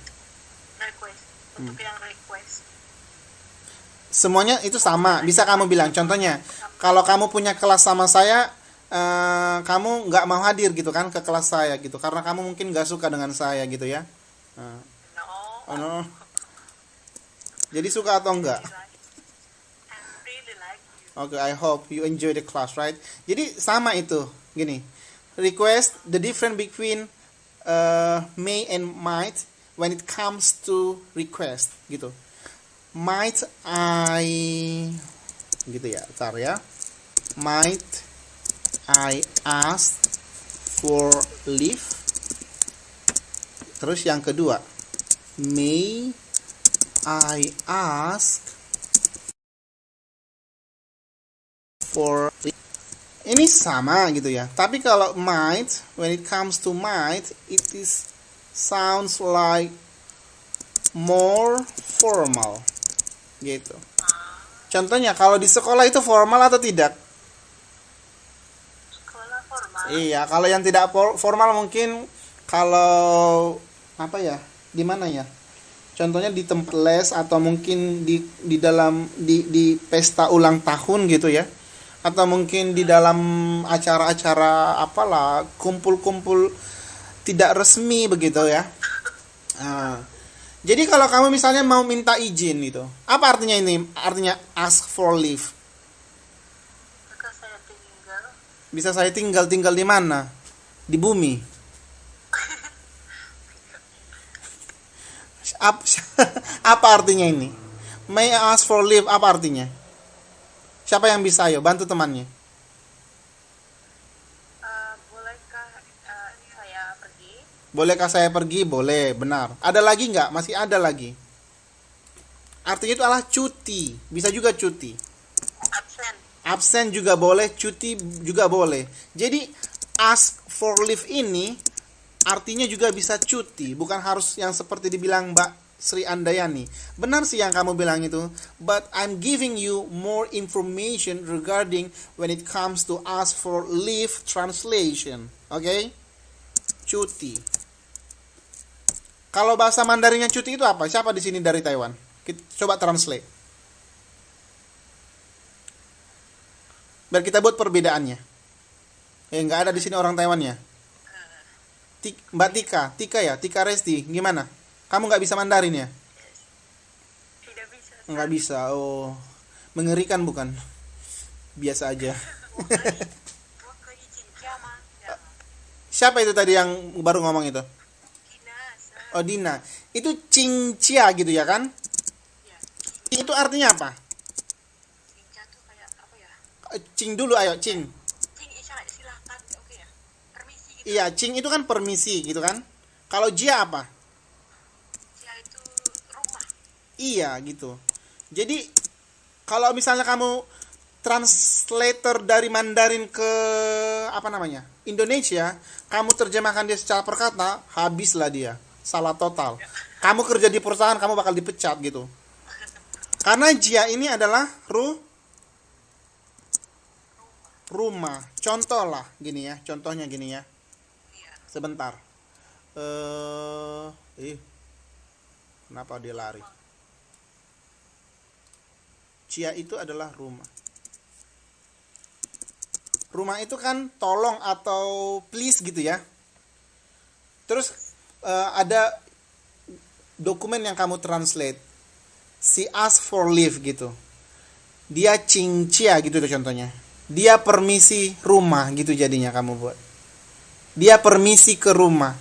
request untuk yang request. Semuanya itu sama. Bisa kamu bilang. Contohnya, kalau kamu punya kelas sama saya, kamu nggak mau hadir gitu kan ke kelas saya gitu, karena kamu mungkin nggak suka dengan saya gitu ya. No. Oh no. Jadi suka atau enggak? I really like you. Okay, I hope you enjoy the class, right? Jadi sama itu, gini. Request, the difference between may and might when it comes to request, gitu. Might I, gitu ya, ntar ya. Might I ask for leave? Terus yang kedua, may I ask for leave? Ini sama gitu ya. Tapi kalau might, when it comes to might, it is sounds like more formal gitu. Contohnya kalau di sekolah itu formal atau tidak? Sekolah formal. Iya, kalau yang tidak formal mungkin kalau apa ya? Di mana ya? Contohnya di tempat les atau mungkin di dalam di pesta ulang tahun gitu ya. Atau mungkin di dalam acara-acara apalah, kumpul-kumpul tidak resmi begitu ya. Nah, jadi kalau kamu misalnya mau minta izin itu, apa artinya ini? Artinya ask for leave. Maka saya tinggal. Bisa saya tinggal di mana? Di bumi. Apa artinya ini? May I ask for leave, apa artinya? Siapa yang bisa, ayo bantu temannya. Bolehkah saya pergi? Bolehkah saya pergi? Boleh, benar. Ada lagi nggak? Masih ada lagi. Artinya itu adalah cuti. Bisa juga cuti. Absen. Absen juga boleh, cuti juga boleh. Jadi ask for leave ini artinya juga bisa cuti. Bukan harus yang seperti dibilang Mbak Sri Andayani. Benar sih yang kamu bilang itu. But I'm giving you more information regarding when it comes to ask for leave translation. Okay? Cuti. Kalau bahasa Mandarinnya cuti itu apa? Siapa di sini dari Taiwan? Kita coba translate. Biar kita buat perbedaannya. Nggak ada di sini orang Taiwannya. Mbak Tika ya, Tika Resti, gimana? Kamu nggak bisa Mandarin ya? Tidak bisa. Nggak bisa. Oh, mengerikan bukan? Biasa aja. Siapa itu tadi yang baru ngomong itu? Dina. Oh, Dina. Itu Cingcia gitu ya kan? Itu artinya apa? Cinca tuh kayak apa ya? Cing dulu, ayo, Cing. Cing silahkan, oke ya. Permisi gitu. Iya, Cing itu kan permisi gitu kan? Kalau Jia apa? Jia itu rumah. Iya gitu. Jadi kalau misalnya kamu translator dari Mandarin ke apa namanya? Indonesia, kamu terjemahkan dia secara perkata, habislah dia. Salah total. Kamu kerja di perusahaan, kamu bakal dipecat gitu. Karena Jia ini adalah rumah. Contoh lah gini ya, contohnya gini ya. Sebentar. Kenapa dia lari? Cia itu adalah rumah. Rumah itu kan tolong atau please gitu ya. Terus ada dokumen yang kamu translate. Si ask for leave gitu. Dia cingcia gitu tuh contohnya. Dia permisi rumah gitu jadinya kamu buat. Dia permisi ke rumah.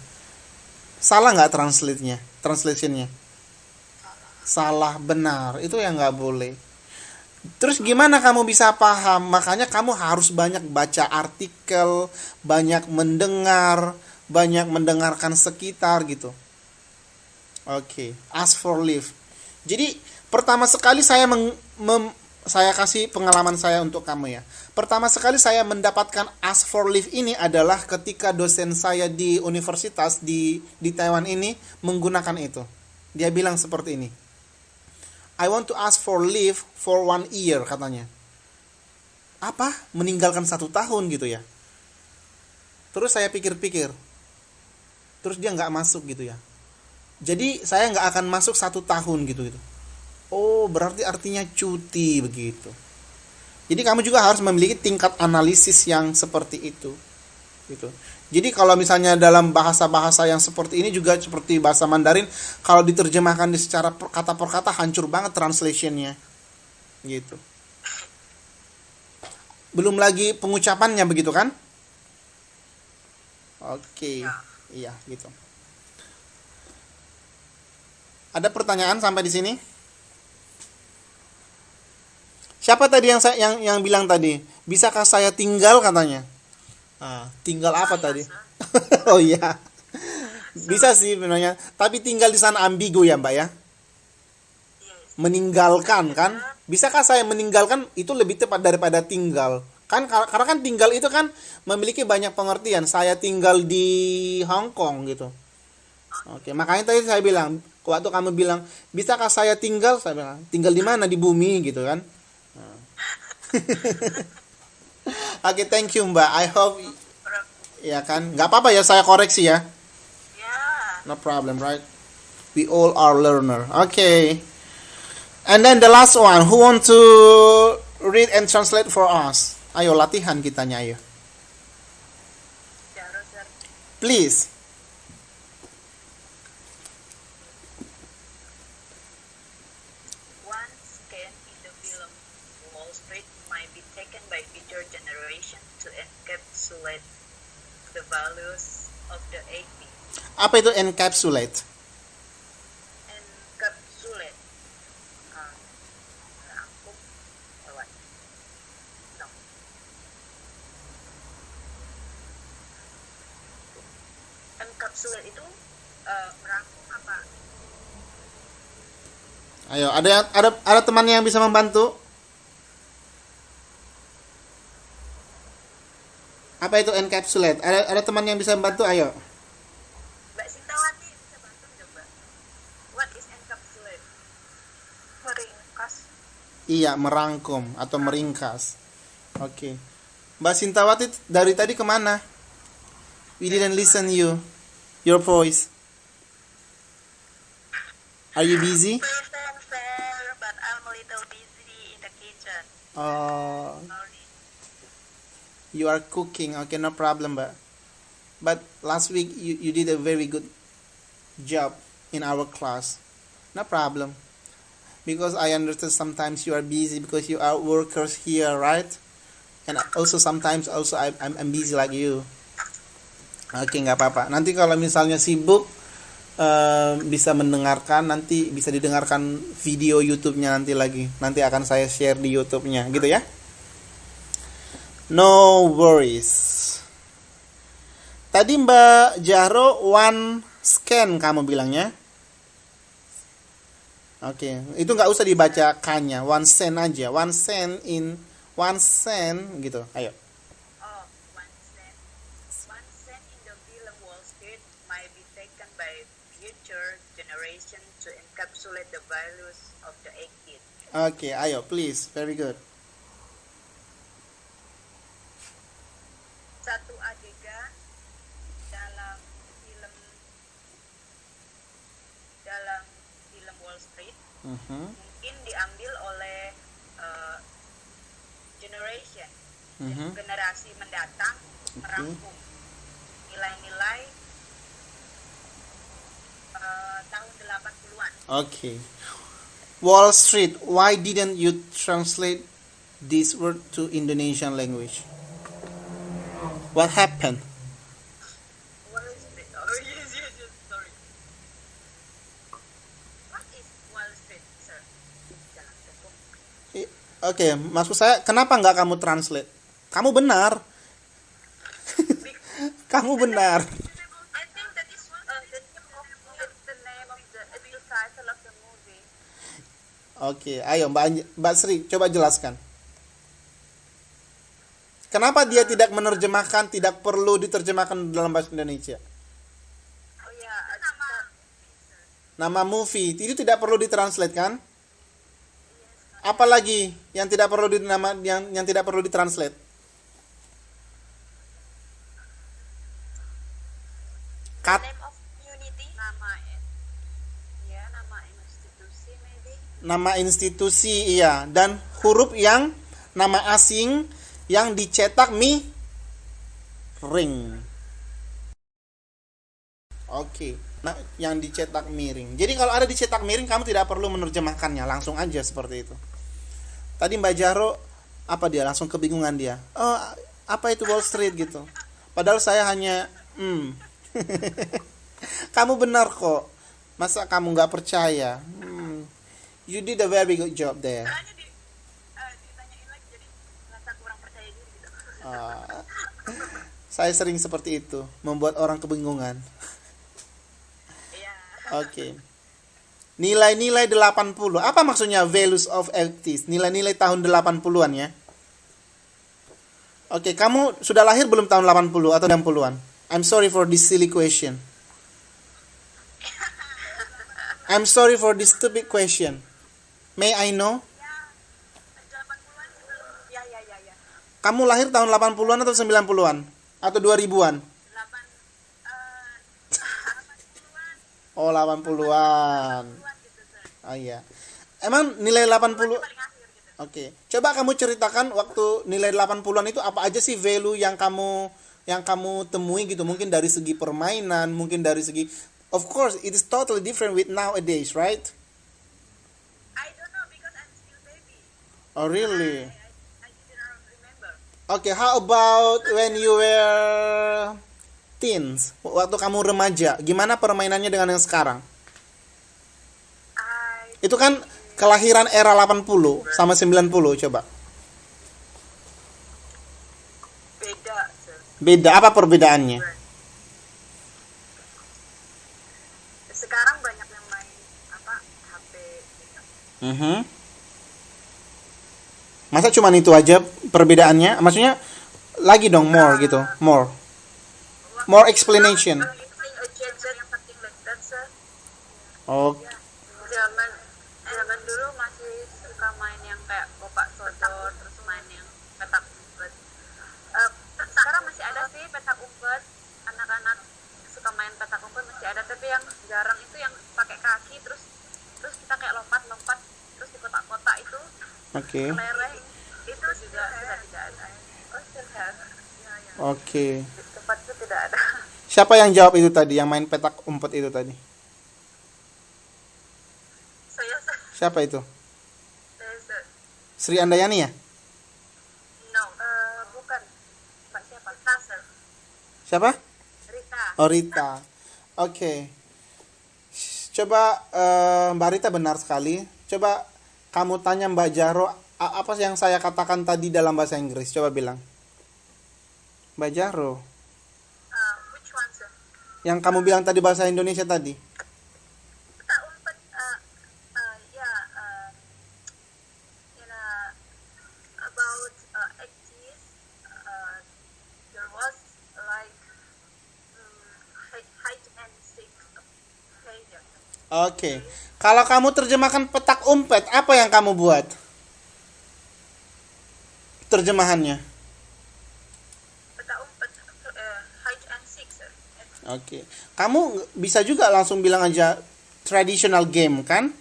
Salah nggak translationnya? Salah, benar. Itu yang nggak boleh. Terus gimana kamu bisa paham? Makanya kamu harus banyak baca artikel, banyak mendengar, banyak mendengarkan sekitar gitu. Oke, ask for leave. Jadi pertama sekali saya kasih pengalaman saya untuk kamu ya. Pertama sekali saya mendapatkan ask for leave ini adalah ketika dosen saya di universitas di Taiwan ini menggunakan itu. Dia bilang seperti ini. I want to ask for leave for 1 year katanya. Apa? Meninggalkan 1 tahun gitu ya. Terus saya pikir-pikir. Terus dia nggak masuk gitu ya. Jadi saya nggak akan masuk 1 tahun gitu. Oh, berarti artinya cuti begitu. Jadi kamu juga harus memiliki tingkat analisis yang seperti itu. Gitu. Jadi kalau misalnya dalam bahasa-bahasa yang seperti ini juga seperti bahasa Mandarin, kalau diterjemahkan secara kata per kata hancur banget translationnya. Gitu. Belum lagi pengucapannya begitu kan? Oke. Iya, gitu. Ada pertanyaan sampai di sini? Siapa tadi yang bilang tadi? Bisakah saya tinggal katanya? Tinggal apa tadi? Oh iya. Bisa sih sebenarnya. Tapi tinggal di sana ambigu ya, Mbak ya. Meninggalkan kan? Bisakah saya meninggalkan itu lebih tepat daripada tinggal? Kan karena kan tinggal itu kan memiliki banyak pengertian. Saya tinggal di Hong Kong gitu. Oke, makanya tadi saya bilang, waktu kamu bilang, bisakah saya tinggal? Saya bilang, tinggal di mana? Di bumi gitu kan. Oke, thank you Mbak. I hope ya kan, nggak apa-apa ya saya koreksi ya. No problem, right? We all are learner. Okay. And then the last one, who want to read and translate for us? Ayo latihan kitanya ayo. Please. The values of the 80s. Apa itu encapsulate? Encapsulate. Rangkum. What? No. Encapsulate itu merangkum apa? Ayo, ada teman yang bisa membantu? Apa itu encapsulate? Ada teman yang bisa membantu? Ayo. Mbak Sintawati bisa bantu coba. What is encapsulate? Meringkas. Iya, merangkum atau meringkas. Oke. Mbak Sintawati dari tadi kemana? We didn't listen your voice. Are you busy? Present, sir, but I'm a little busy in the kitchen. Oh. Sorry. You are cooking, okay, no problem, but last week you did a very good job in our class. No problem, because I understand sometimes you are busy because you are workers here, right? And also sometimes also I'm busy like you. Okay, nggak apa-apa. Nanti kalau misalnya sibuk bisa mendengarkan, nanti bisa didengarkan video YouTube-nya nanti lagi. Nanti akan saya share di YouTube-nya, gitu ya. No worries. Tadi Mbak Jahro one scan kamu bilangnya. Oke, itu nggak usah dibaca K-nya, 1 cent aja. 1 cent in 1 cent gitu. Ayo. Oh, 1 cent. 1 cent in the film Wall Street might be taken by future generation to encapsulate the values of the 80s. Oke, ayo please. Very good. Satu adegan dalam film Wall Street mungkin diambil oleh generasi mendatang merangkum nilai-nilai tahun 80-an. Okay. Wall Street. Why didn't you translate this word to Indonesian language? What happened? Wall Street. Oh yes, sorry. What is Wall Street, sir? Jalan tepung. Oke, maksud saya kenapa nggak kamu translate? Kamu benar. Kamu benar. I think that is the name of It's the name of it's the title of the movie. Oke, ayo Mbak Sri, coba jelaskan. Kenapa dia tidak menerjemahkan, tidak perlu diterjemahkan dalam bahasa Indonesia? Oh yeah, Nama movie itu tidak perlu ditranslate kan? Apalagi yang tidak perlu yang tidak perlu ditranslate? Kat, name of community. nama institusi maybe. nama institusi iya, dan huruf yang nama asing yang dicetak miring. Oke. Nah, yang dicetak miring. Jadi kalau ada dicetak miring, kamu tidak perlu menerjemahkannya, langsung aja seperti itu. Tadi Mbak Jaro, apa dia langsung kebingungan dia. Oh, apa itu Wall Street gitu. Padahal saya hanya, kamu benar kok. Masa kamu nggak percaya? You did a very good job there. Soalnya ditanyain lagi jadi ngerasa kurang percaya diri gitu. Saya sering seperti itu, membuat orang kebingungan. Iya. Oke. Nilai-nilai 80. Apa maksudnya values of 80s? Nilai-nilai tahun 80-an ya. Oke, kamu sudah lahir belum tahun 80 atau 90-an? I'm sorry for this silly question. I'm sorry for this stupid question. May I know? Ya, 80-an sebelum. Ya. Kamu lahir tahun 80-an atau 90-an? Atau 2000-an? 80-an. Oh, 80-an. Gitu, Sir. Oh iya. Emang nilai 80? Paling akhir gitu. Oke. Coba kamu ceritakan waktu nilai 80-an itu apa aja sih value yang kamu temui gitu. Mungkin dari segi permainan, mungkin dari segi, of course it is totally different with nowadays, right? I don't know because I'm still baby. Oh really? I didn't remember. Oke, how about when you were teens? Waktu kamu remaja, gimana permainannya dengan yang sekarang? Itu kan kelahiran era 80 sama 90, coba. Beda, Sir. Beda, apa perbedaannya? Sekarang banyak yang main HP gitu. Masa cuman itu aja perbedaannya? Maksudnya lagi dong more gitu, more explanation. Kalau itu playing a gadget yang something like that, Sir. Oh, Zaman dulu masih suka main yang kayak kopak sodor, terus main yang petak umpet. Sekarang masih ada sih petak umpet, anak-anak suka main petak umpet masih ada, tapi yang jarang itu yang pakai kaki terus kita kayak lompat terus di kotak-kotak itu oke. meleleh, itu juga sudah tidak ada. Oh sudah, Oke. di tempat itu tidak ada. Siapa yang jawab itu tadi, yang main petak umpet itu tadi? Saya Siapa itu? Sir. Sri Andayani ya? No. Bukan, Mbak siapa? Sir. Siapa? Rita. Oh, Rita. Oke. Coba Mbak Rita benar sekali. Coba kamu tanya Mbak Jaro apa yang saya katakan tadi dalam bahasa Inggris. Coba bilang. Mbak Jaro. Which one, Sir? Yang kamu bilang tadi bahasa Indonesia tadi. Petak umpet. About 80s, there was like hide and seek failure. Oke. Kalau kamu terjemahkan petak umpet, apa yang kamu buat? Terjemahannya. Petak umpet, hide and seek, Sir. Oke. Kamu bisa juga langsung bilang aja traditional game kan?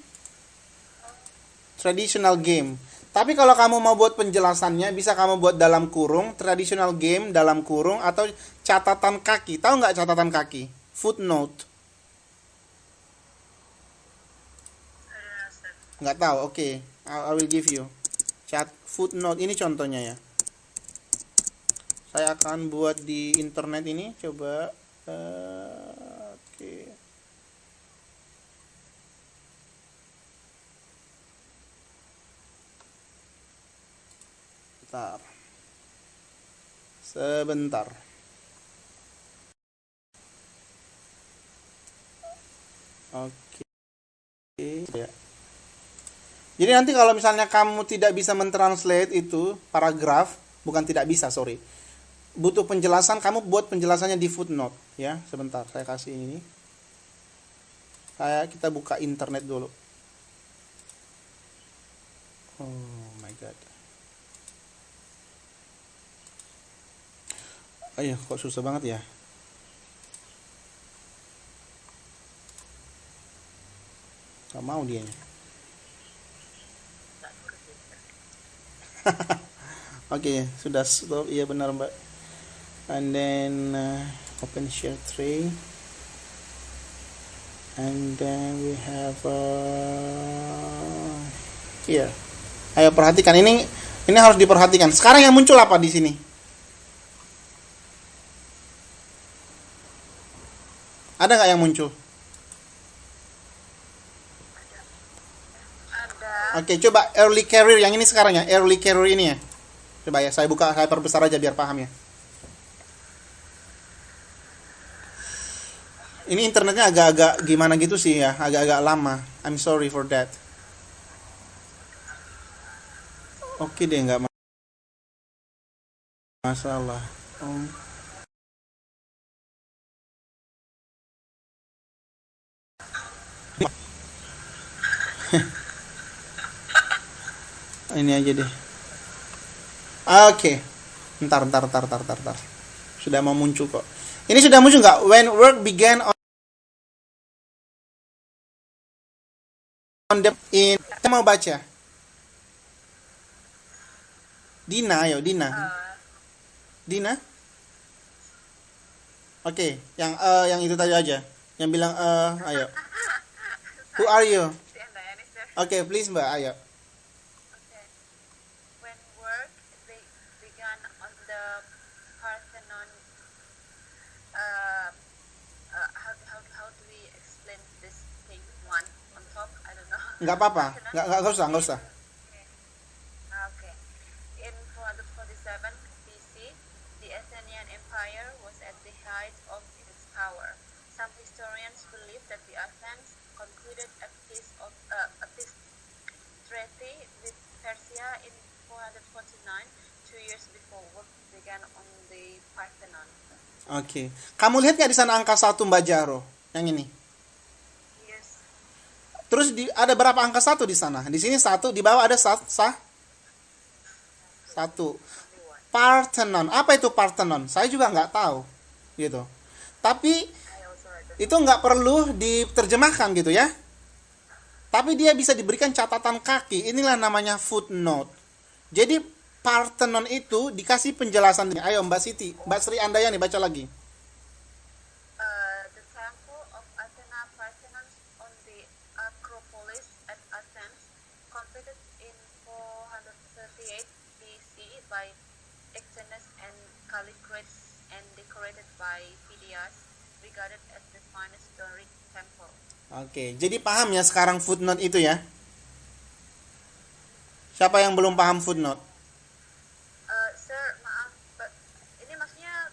Traditional game. Tapi kalau kamu mau buat penjelasannya, bisa kamu buat dalam kurung, traditional game dalam kurung, atau catatan kaki. Tahu nggak catatan kaki? Footnote. Nggak tahu, oke. I will give you. Footnote, ini contohnya ya. Saya akan buat di internet ini, coba. Oke. Sebentar. Oke. Ya. Jadi nanti kalau misalnya kamu tidak bisa mentranslate itu paragraf, bukan tidak bisa, sorry. Butuh penjelasan, kamu buat penjelasannya di footnote, ya. Sebentar, saya kasih ini. Kita buka internet dulu. Oh my god. Ayo, kok susah banget ya? Gak mau dianya. Oke, sudah stop. Iya benar, Mbak. And then open share tray. And then we have here. Ayo perhatikan ini harus diperhatikan. Sekarang yang muncul apa di sini? Ada nggak yang muncul? Ada. Oke, coba early career yang ini sekarang ya, early career ini ya. Coba ya, saya perbesar aja biar paham ya. Ini internetnya agak-agak gimana gitu sih ya, agak-agak lama. I'm sorry for that. Oke deh, nggak masalah. Ini aja deh. Oke. Ntar. Sudah mau muncul kok. Ini sudah muncul nggak? When work began on the in. Saya mau baca. Dina. Dina. Oke, yang itu tadi aja. Yang bilang ayo. Who are you? Si Andayani, sir. Oke, please Mbak, ayo. Okay. When work began on the Parthenon, how do we explain this thing? One on top, I don't know. Nggak apa-apa, nggak usah. Okay. In 447 BC, the Athenian Empire was at the height of its power. Some historians believe that the Athens concluded a peace treaty with Persia in 449, 2 years before work began on the Parthenon. Oke. Kamu lihat nggak di sana angka 1 Mbak Jaro? Yang ini. Yes. Terus ada berapa angka 1 di sana? Di sini 1, di bawah ada 1. Parthenon. Apa itu Parthenon? Saya juga nggak tahu. Gitu. Tapi itu nggak perlu diterjemahkan gitu ya. Tapi dia bisa diberikan catatan kaki. Inilah namanya footnote. Jadi Parthenon itu dikasih penjelasan. Ayo Mbak Siti, Mbak Sri Andayani baca lagi. The temple of Athena Parthenon on the Acropolis at Athens, completed in 438 BC by Echinus and Callicles and decorated by Phidias, regarded as the finest Doric temple. Oke, jadi paham ya sekarang footnote itu ya? Siapa yang belum paham footnote? Sir, maaf, ini maksudnya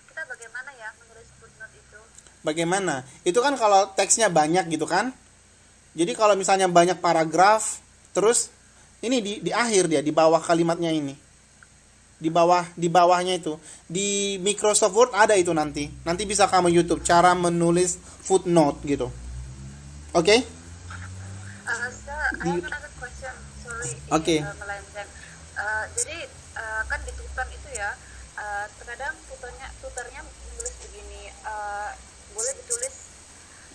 kita bagaimana ya menulis footnote itu? Bagaimana? Itu kan kalau teksnya banyak gitu kan? Jadi kalau misalnya banyak paragraf, terus ini di akhir dia, di bawah kalimatnya ini. Di bawahnya itu. Di Microsoft Word ada itu nanti. Nanti bisa kamu YouTube cara menulis footnote gitu. Oke? Sir, I have another question. Sorry, Okay. melenceng. Jadi kan di tutor itu ya, terkadang tutornya menulis begini, boleh ditulis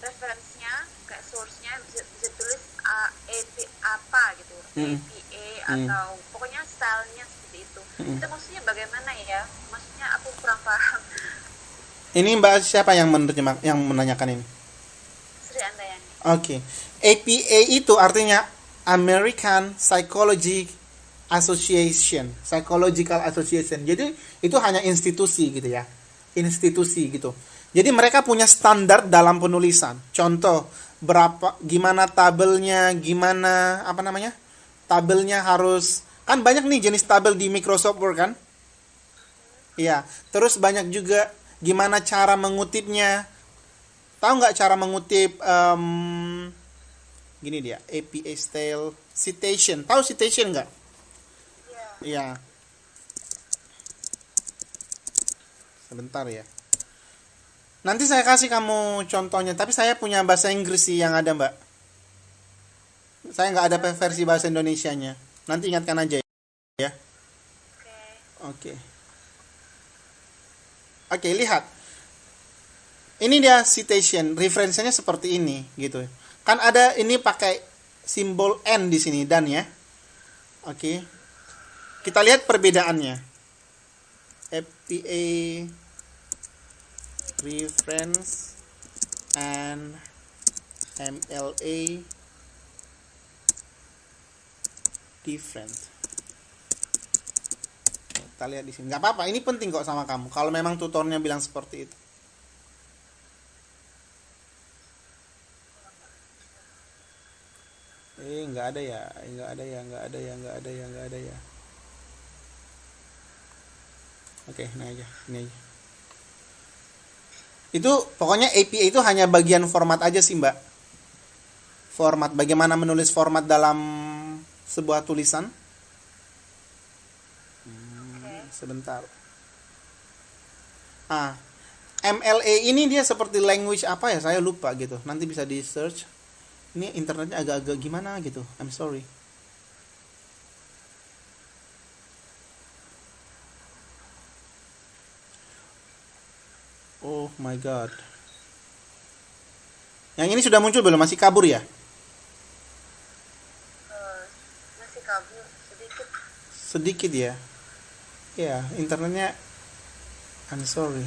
referensinya, kayak source-nya bisa tulis apa gitu, APA atau pokoknya stylenya seperti itu. Itu maksudnya bagaimana ya? Maksudnya aku kurang paham. Ini Mbak siapa yang menanyakan ini? Sri Andayani. Oke. APA itu artinya American Psychological Association. Jadi itu hanya institusi gitu ya. Institusi gitu. Jadi mereka punya standar dalam penulisan. Contoh, gimana tabelnya, tabelnya harus Kan banyak nih jenis tabel di Microsoft Word kan? Iya. Terus banyak juga gimana cara mengutipnya. Tahu nggak cara mengutip gini dia, APA style citation. Tahu citation nggak? Iya. Sebentar ya. Nanti saya kasih kamu contohnya, tapi saya punya bahasa Inggris sih yang ada, Mbak. Saya nggak ada versi bahasa Indonesianya. Nanti ingatkan aja ya. Oke. Oke, lihat. Ini dia citation, referensinya seperti ini gitu. Kan ada ini pakai simbol N di sini dan ya. Oke. Kita lihat perbedaannya. FPA reference and MLA different. Kita lihat di sini. Nggak apa-apa, ini penting kok sama kamu. Kalau memang tutornya bilang seperti itu. Nggak ada ya. Oke, ini aja. Itu pokoknya APA itu hanya bagian format aja sih, Mbak. Format, bagaimana menulis format dalam sebuah tulisan. Sebentar. MLA ini dia seperti language apa ya? Saya lupa gitu. Nanti bisa di search. Ini internetnya agak-agak gimana gitu. I'm sorry. Oh my god. Yang ini sudah muncul belum? Masih kabur ya? Masih kabur sedikit. Sedikit ya. Ya, internetnya. I'm sorry.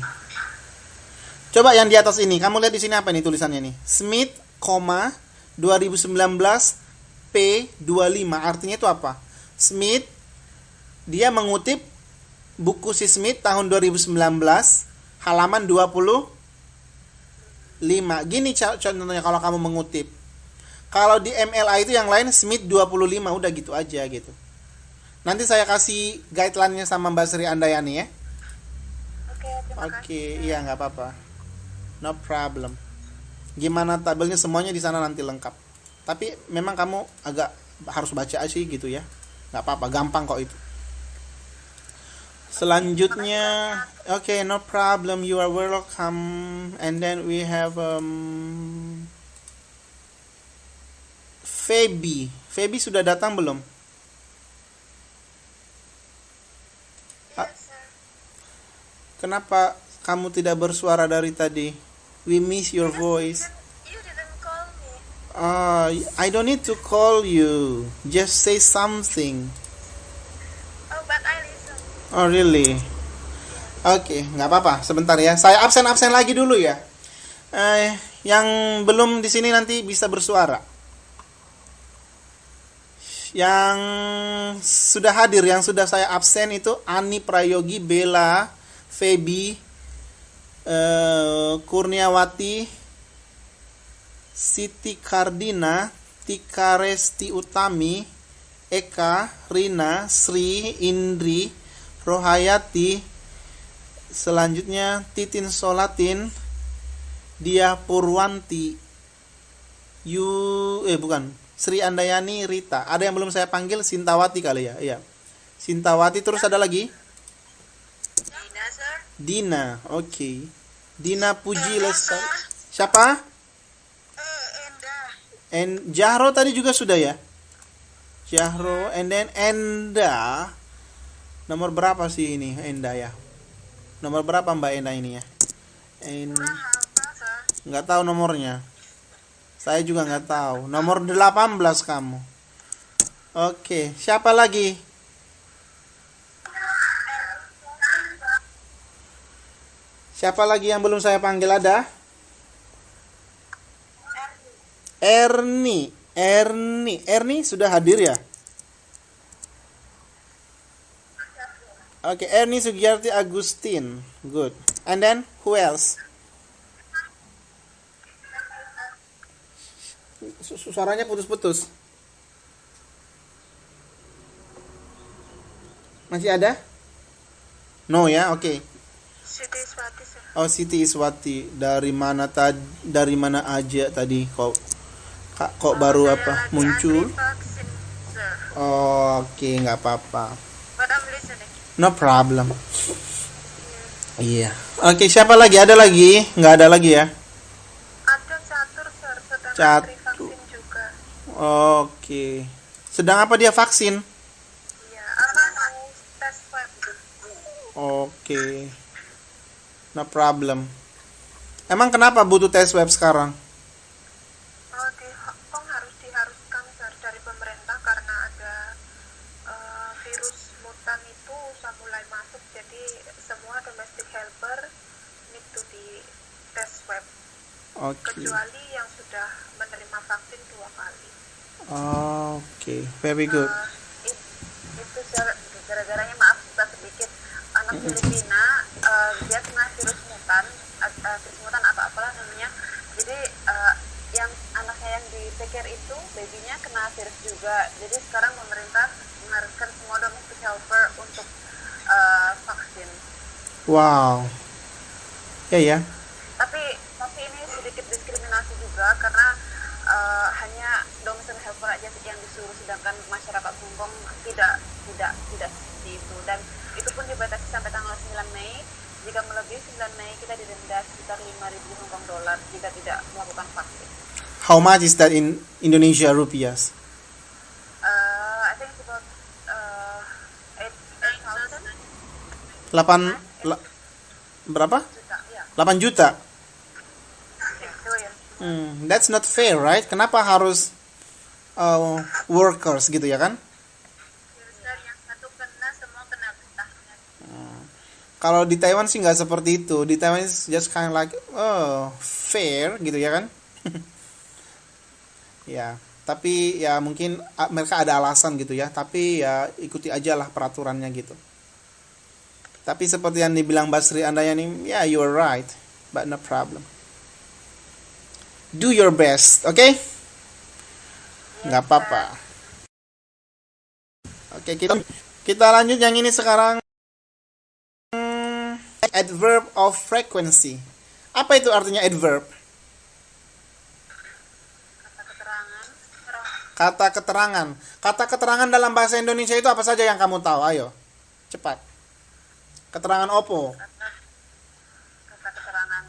Coba yang di atas ini, kamu lihat di sini apa nih tulisannya nih? Smith, 2019 P25. Artinya itu apa? Smith dia mengutip buku si Smith tahun 2019 halaman 25. Gini contohnya kalau kamu mengutip. Kalau di MLA itu yang lain Smith 25, udah gitu aja gitu. Nanti saya kasih guideline-nya sama Mbak Sri Andayani ya. Oke, iya nggak apa-apa. No problem. Gimana tabelnya semuanya di sana nanti lengkap. Tapi memang kamu agak harus baca aja gitu ya. Nggak apa-apa, gampang kok itu. Selanjutnya, okay, no problem. You are welcome. And then we have Feby. Feby sudah datang belum? Kenapa kamu tidak bersuara dari tadi? We miss your voice. You didn't call me. I don't need to call you. Just say something. Oh, but I listen. Oh, really? Oke, nggak apa-apa. Sebentar ya. Saya absen lagi dulu ya. Yang belum di sini nanti bisa bersuara. Yang sudah hadir, yang sudah saya absen itu Ani Prayogi, Bella, Feby, Kurniawati, Siti Kardina, Tika Resti Utami, Eka, Rina, Sri, Indri, Rohayati, selanjutnya Titin Solatin, Dia Purwanti, Sri Andayani, Rita. Ada yang belum saya panggil, Sintawati kali ya. Iya. Sintawati, terus ada lagi? Dina, sir. Dina, oke. Dina Puji Lestari. Siapa? Enda. Jahro tadi juga sudah ya? Jahro, and then Enda. Nomor berapa sih ini Enda ya? Nomor berapa Mbak Enda ini ya? Nggak tahu nomornya. Saya juga nggak tahu. Nomor 18 kamu. Oke, siapa lagi? Siapa lagi yang belum saya panggil ada? Erni sudah hadir ya? Oke, Erni Sugiyarti Agustin. Good. And then who else? Suaranya putus-putus. Masih ada? No ya, oke. Siti Iswati sir. Oh, Siti Iswati. Dari mana aja tadi kok baru Saya apa lagi muncul? antri vaksin sir. Oke, nggak apa-apa. But I'm listening. No problem. Iya. Oke, siapa lagi? Ada lagi? Nggak ada lagi ya? Ada catur sir, sedang Catur. antri vaksin juga. Oke. Sedang apa dia vaksin? Iya, mau tes swab. Oke. No problem. Emang kenapa butuh tes web sekarang? Diharuskan sir dari pemerintah karena ada virus mutan itu sudah mulai masuk, jadi semua domestic helper need to di tes swab, Oke. kecuali yang sudah menerima vaksin 2 kali. Oke, very good. Itu gara-garanya, maaf juga sedikit, anak Filipina dia kena virus mutan atau apalah namanya. Jadi yang anaknya yang di take care itu babynya kena virus juga. Jadi sekarang pemerintah mengharuskan semua domestic helper untuk vaksin. Wow. Ya. Tapi ini sedikit diskriminasi juga karena hanya domestic helper aja yang disuruh, sedangkan masyarakat Hong Kong tidak seperti itu, dan itu pun dibatasi sampai tanggal 9 Mei. Jika melebihi 9 Mei kita didenda sekitar 5.000 Hong Kong dolar jika tidak melakukan vaksin. How much is that in Indonesia rupiahs? I think it's about 8,000 Berapa? juta, ya. 8 juta. Itu ya. That's not fair, right? Kenapa harus workers gitu ya kan? User yang satu kena, semua kena getahnya. Kalau di Taiwan sih nggak seperti itu. Di Taiwan is just kind of like fair gitu ya kan? Ya, tapi ya mungkin mereka ada alasan gitu ya. Tapi ya ikuti aja lah peraturannya gitu. Tapi seperti yang dibilang Basri Andayani, ya you are right, but no problem. Do your best, oke? Nggak apa-apa. Oke, kita lanjut yang ini sekarang. Adverb of frequency. Apa itu artinya adverb? Kata keterangan. Kata keterangan dalam bahasa Indonesia itu apa saja yang kamu tahu? Ayo, cepat. Keterangan opo? Kata keterangan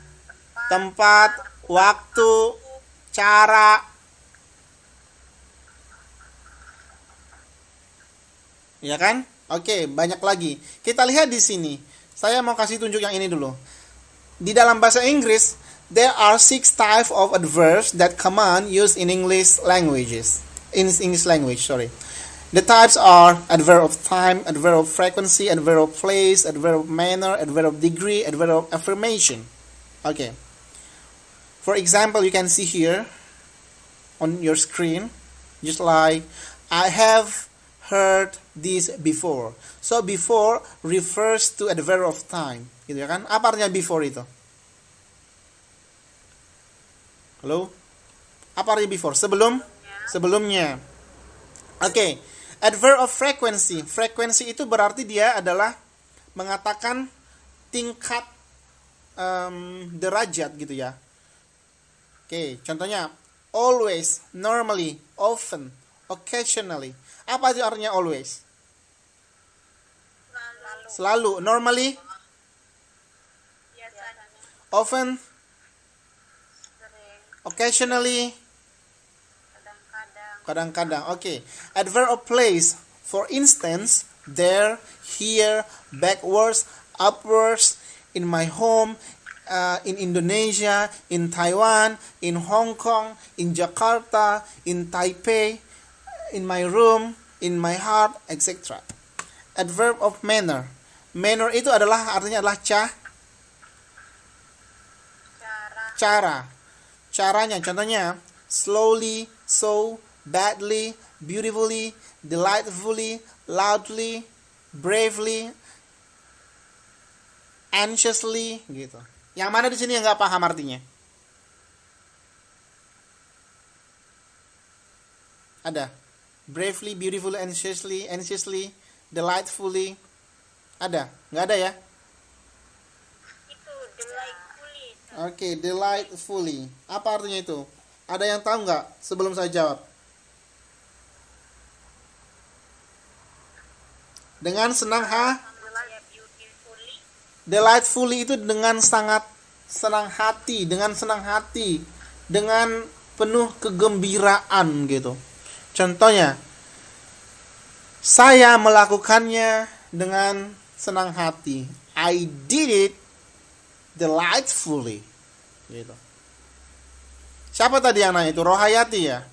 Tempat, waktu, cara. Ya kan? Oke, banyak lagi. Kita lihat di sini. Saya mau kasih tunjuk yang ini dulu. Di dalam bahasa Inggris, there are 6 types of adverbs that common used in English language. The types are adverb of time, adverb of frequency, adverb of place, adverb of manner, adverb of degree, adverb of affirmation. Okay. For example, you can see here on your screen, just like, I have heard this before. So before refers to adverb of time, gitu ya kan? Apa artinya before itu? Halo? Apa artinya before? Sebelumnya. Oke. Adverb of frequency. Frequency itu berarti dia adalah mengatakan tingkat derajat gitu ya. Oke, contohnya always, normally, often, occasionally. Apa itu artinya always? Selalu. Normally? biasanya. Often? Occasionally? Kadang-kadang. Okay. Adverb of place. For instance, there, here, backwards, upwards, in my home, in Indonesia, in Taiwan, in Hong Kong, in Jakarta, in Taipei, in my room, in my heart, etc. Adverb of manner. Manner itu artinya adalah cara. Caranya, contohnya slowly, so, badly, beautifully, delightfully, loudly, bravely, anxiously, gitu. Yang mana di sini yang nggak paham artinya? Ada. Bravely, beautifully, anxiously, delightfully. Ada? Nggak ada ya? Itu delightfully. Oke, delightfully. Apa artinya itu? Ada yang tahu nggak sebelum saya jawab? Dengan senang Beautifully. Delightfully itu dengan sangat senang hati, dengan penuh kegembiraan gitu. Contohnya, saya melakukannya dengan senang hati. I did it delightfully. Gitu. Siapa tadi yang nanya itu? Rohayati ya?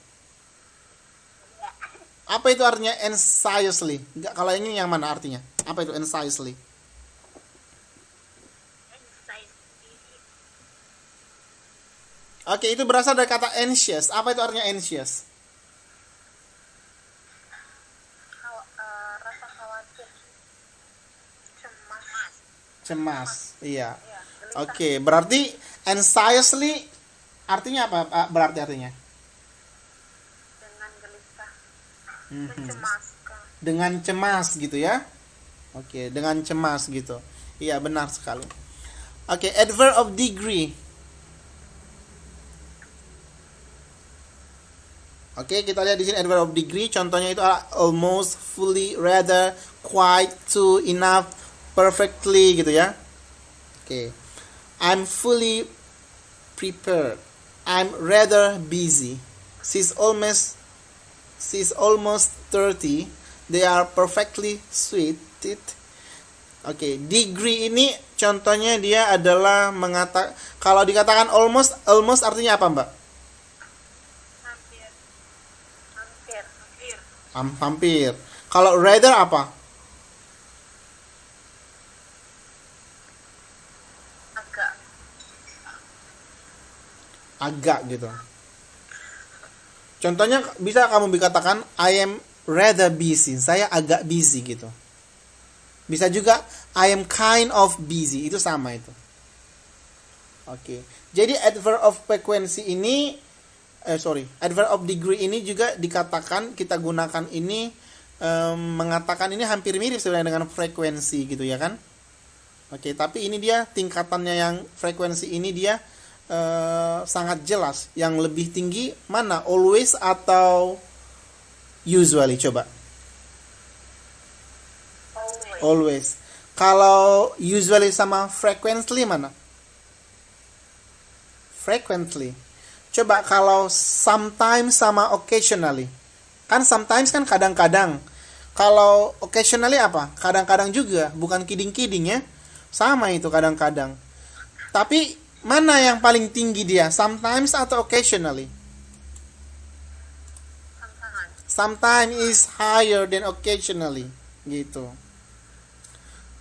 Apa itu artinya anxiously? Enggak, kalau ini yang mana artinya? Apa itu anxiously? Oke, itu berasal dari kata anxious. Apa itu artinya anxious? Rasa khawatir. Cemas. Iya. Oke, berarti anxiously artinya apa? Berarti artinya? Dengan gelisah. Mencemaskan. Dengan cemas gitu ya. Oke, dengan cemas gitu. Iya, benar sekali. Oke, adverb of degree. Oke, kita lihat di sini adverb of degree. Contohnya itu almost, fully, rather, quite, to, enough, perfectly gitu ya. Oke. I'm fully prepared. I'm rather busy. She's almost 30. They are perfectly sweet. Oke, degree ini contohnya dia adalah kalau dikatakan almost artinya apa, Mbak? Hampir. Kalau rather apa? Agak gitu. Contohnya bisa kamu dikatakan I am rather busy. Saya agak busy gitu. Bisa juga I am kind of busy. Itu sama itu. Oke. Jadi adverb of frequency ini adverb of degree ini juga dikatakan, kita gunakan ini mengatakan ini hampir mirip sebenarnya dengan frekuensi gitu ya kan. Oke, tapi ini dia tingkatannya, yang frekuensi ini dia sangat jelas. Yang lebih tinggi mana? Always atau usually? Coba. Always. Kalau usually sama frequently mana? Frequently. Coba kalau sometimes sama occasionally. Kan sometimes kan kadang-kadang. Kalau occasionally apa? Kadang-kadang juga, bukan kiding-kiding ya. Sama itu kadang-kadang. Tapi mana yang paling tinggi dia? Sometimes atau occasionally? Sometimes is higher than occasionally. Gitu.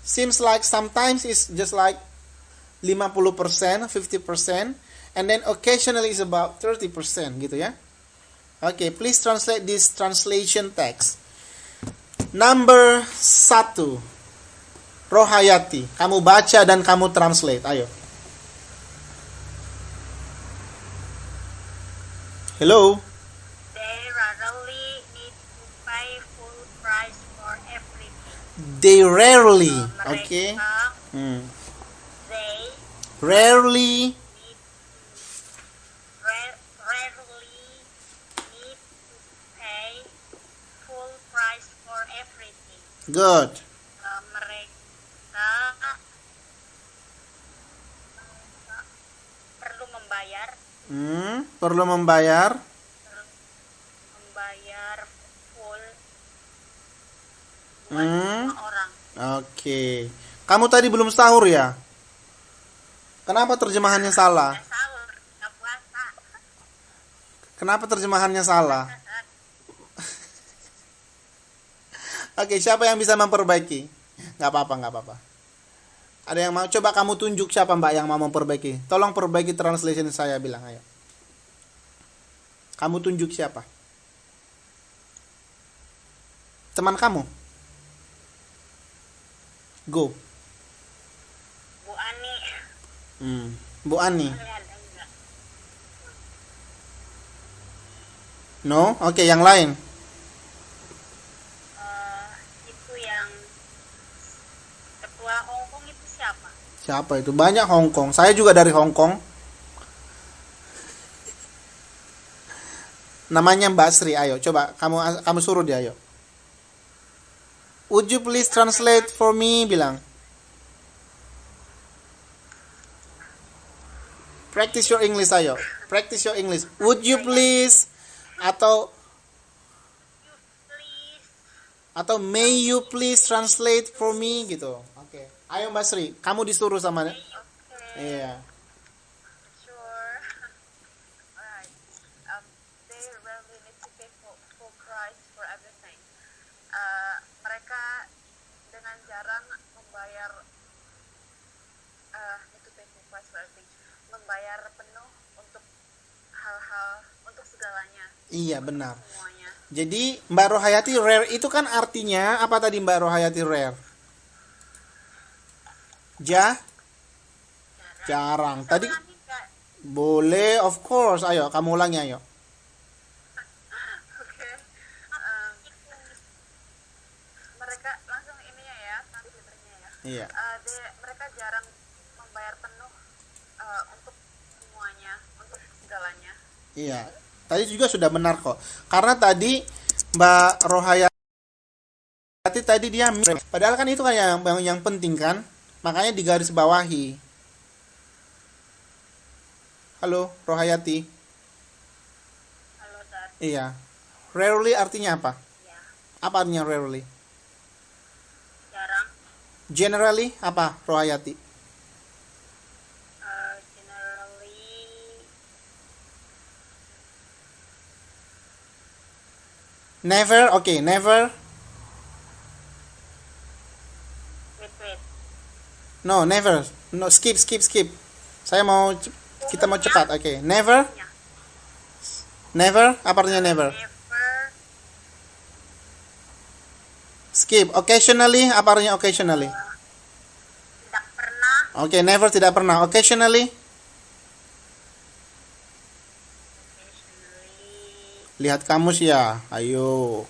Seems like sometimes is just like 50%, 50%. And then occasionally is about 30% gitu ya. Okay, please translate this translation text. Number 1. Rohayati, kamu baca dan kamu translate. Ayo. Hello. They rarely need to pay full price for everything. They rarely, okay. They rarely need to pay full price for everything. good. Mereka perlu membayar Perlu membayar full buat semua orang. Oke. Kamu tadi belum sahur ya? Kenapa terjemahannya salah? Nggak sahur, nggak puasa. Kenapa terjemahannya salah? Oke, siapa yang bisa memperbaiki? Nggak apa-apa. Ada yang mau? Coba kamu tunjuk siapa Mbak yang mau memperbaiki. Tolong perbaiki translation saya, bilang ayo. Kamu tunjuk siapa? Teman kamu? Go. Bu Ani. Bu Ani. Ada enggak? No? Oke, yang lain. Itu yang Siapa itu? Banyak Hong Kong. Saya juga dari Hong Kong. Namanya Mbak Sri. Ayo, coba kamu suruh dia, ayo. Would you please translate for me? Bilang. Practice your English, ayo. Practice your English. Would you please? Atau may you please translate for me gitu. Oke. Ayo Mbak Sri, kamu disuruh sama. Okay. Iya. Sure. Alright. They really need to pay full price for everything. Mereka dengan jarang membayar need to pay full price for everything. Membayar penuh untuk hal-hal, untuk segalanya. Iya, benar. Semuanya. Jadi Mbak Rohayati, rare itu kan artinya apa tadi Mbak Rohayati, rare? Jarang. Tadi Ulangi nggak? boleh, of course. Ayo, kamu ulangi, ayo. Oke. Mereka langsung ininya ya, translatornya ya. Iya. Mereka jarang membayar penuh untuk semuanya, untuk segalanya. Iya. Tadi juga sudah benar kok. Karena tadi Mbak Rohayati tadi dia padahal kan itu kan yang penting kan. Makanya digaris bawahi. Halo, Rohayati. Halo, Dad. Iya. Rarely artinya apa? Ya, Apa artinya rarely? jarang. Generally apa, Rohayati? Generally, Never, oke, never. wait. No, never. No, skip. Kita mau cepat, oke. Never. Ya. Never, apa artinya never? Never, Skip. Occasionally, apa artinya occasionally? tidak pernah. Oke, never tidak pernah. Occasionally, Occasionally, lihat kamus ya. Ayo.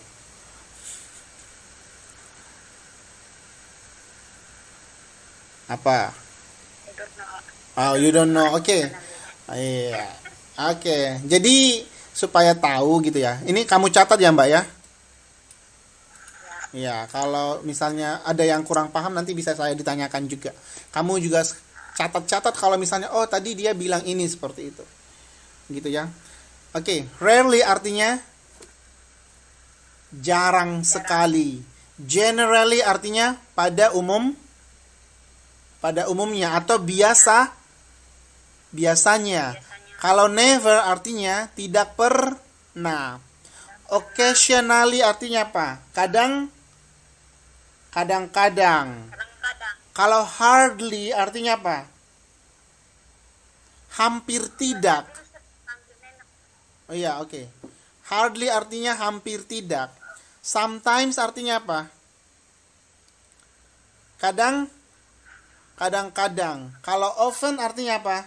Apa? I don't know. Oh, you don't know. Oke. Iya. Oke. Jadi supaya tahu gitu ya. Ini kamu catat ya, Mbak ya? Iya, kalau misalnya ada yang kurang paham nanti bisa saya ditanyakan juga. Kamu juga catat-catat kalau misalnya oh tadi dia bilang ini seperti itu. Gitu ya. Oke, rarely artinya jarang sekali. Generally artinya pada umumnya atau biasanya. Kalau never artinya tidak pernah. Occasionally artinya apa? Kadang-kadang. Kadang-kadang. Kalau hardly artinya apa? Hampir tidak. Oh iya, oke. Hardly artinya hampir tidak. Sometimes artinya apa? Kadang-kadang. Kalau often artinya apa?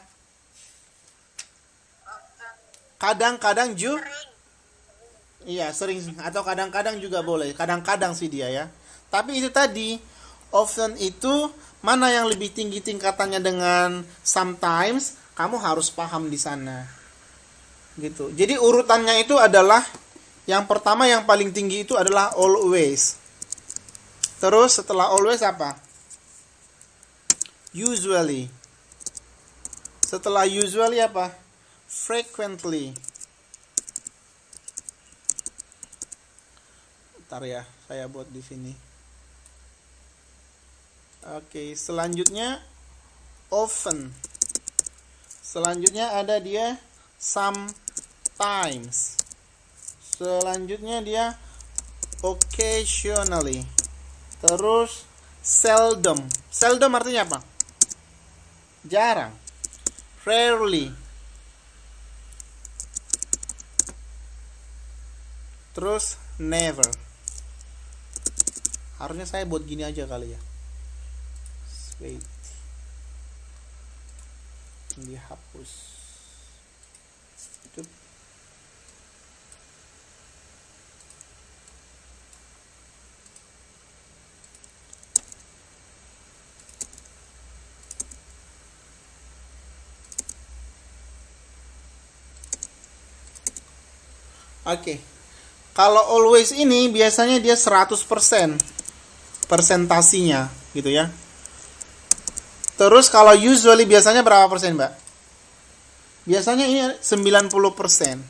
Kadang-kadang Sering. Iya, sering atau kadang-kadang juga boleh. Kadang-kadang sih dia ya. Tapi itu tadi, often itu mana yang lebih tinggi tingkatannya dengan sometimes, kamu harus paham di sana. Gitu. Jadi urutannya itu adalah yang pertama yang paling tinggi itu adalah always. Terus setelah always apa? Usually. Setelah usually apa? Frequently. Bentar ya, saya buat di sini. Oke, selanjutnya often. Selanjutnya ada dia sometimes. Selanjutnya dia occasionally. Terus seldom. Seldom artinya apa? Jarang. Rarely. Terus never. Harusnya saya buat gini aja kali ya. Wait. Dihapus. Tuh. Oke. Kalau always ini biasanya dia 100% persentasinya gitu ya. Terus kalau usually biasanya berapa persen, Mbak? Biasanya ini 90%.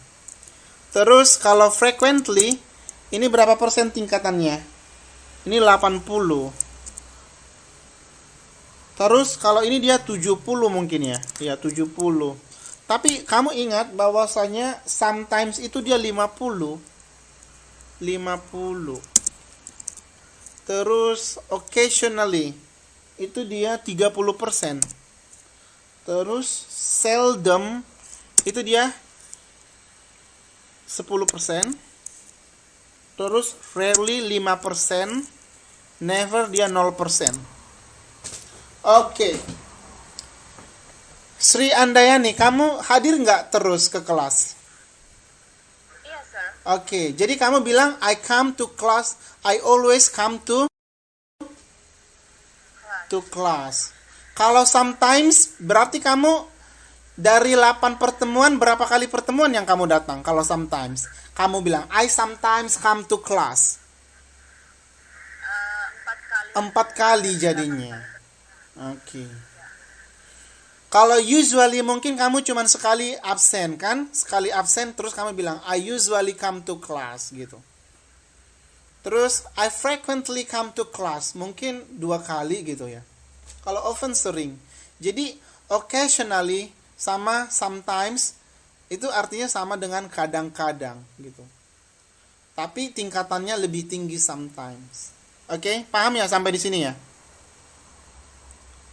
Terus kalau frequently ini berapa persen tingkatannya? Ini 80. Terus kalau ini dia 70 mungkin ya. Ya, 70. Tapi kamu ingat bahwasanya sometimes itu dia 50. 50. Terus occasionally itu dia 30%. Terus seldom itu dia 10%. Terus rarely 5%. Never dia 0%. Oke. Sri Andayani, kamu hadir nggak terus ke kelas? Iya, sir. Oke, jadi kamu bilang I come to class, I always come to class. Kalau sometimes berarti kamu dari 8 pertemuan berapa kali pertemuan yang kamu datang? Kalau sometimes kamu bilang I sometimes come to class. 4 kali. 4 kali jadinya. Oke. Kalau usually mungkin kamu cuma sekali absen kan? Sekali absen terus kamu bilang I usually come to class gitu. Terus I frequently come to class, mungkin 2 kali gitu ya. Kalau often sering. Jadi occasionally sama sometimes itu artinya sama dengan kadang-kadang gitu. Tapi tingkatannya lebih tinggi sometimes. Oke, paham ya sampai di sini ya?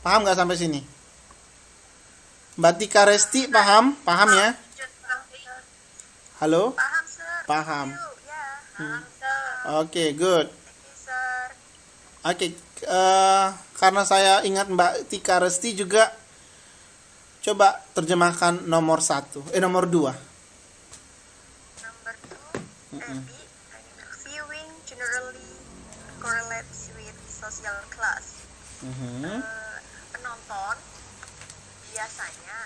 Paham nggak sampai sini? Mbak Tika Resti paham? Paham ya? Halo? Paham, sir. Paham. Ya, paham, sir. Oke, good. Thank you, sir. Oke, karena saya ingat Mbak Tika Resti juga, coba terjemahkan nomor 2. Number 2, Abby. Viewing generally correlates with social class. Penonton biasanya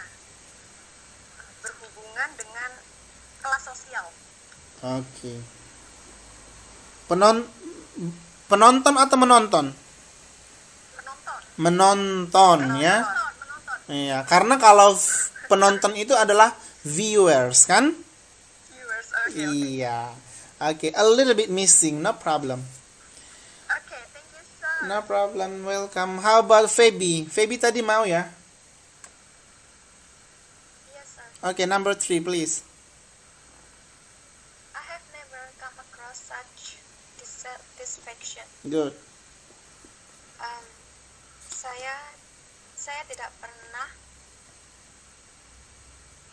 berhubungan dengan kelas sosial. Oke. Penonton atau menonton? Menonton ya. Penonton. Iya, karena kalau penonton itu adalah viewers kan? Viewers, okay. Iya. Oke, a little bit missing, no problem. Okay, thank you, sir. No problem, welcome. How about Feby? Feby tadi mau ya? Yes, sir. Oke, number 3 please. I have never come across such dissatisfaction. Good. Saya tidak pernah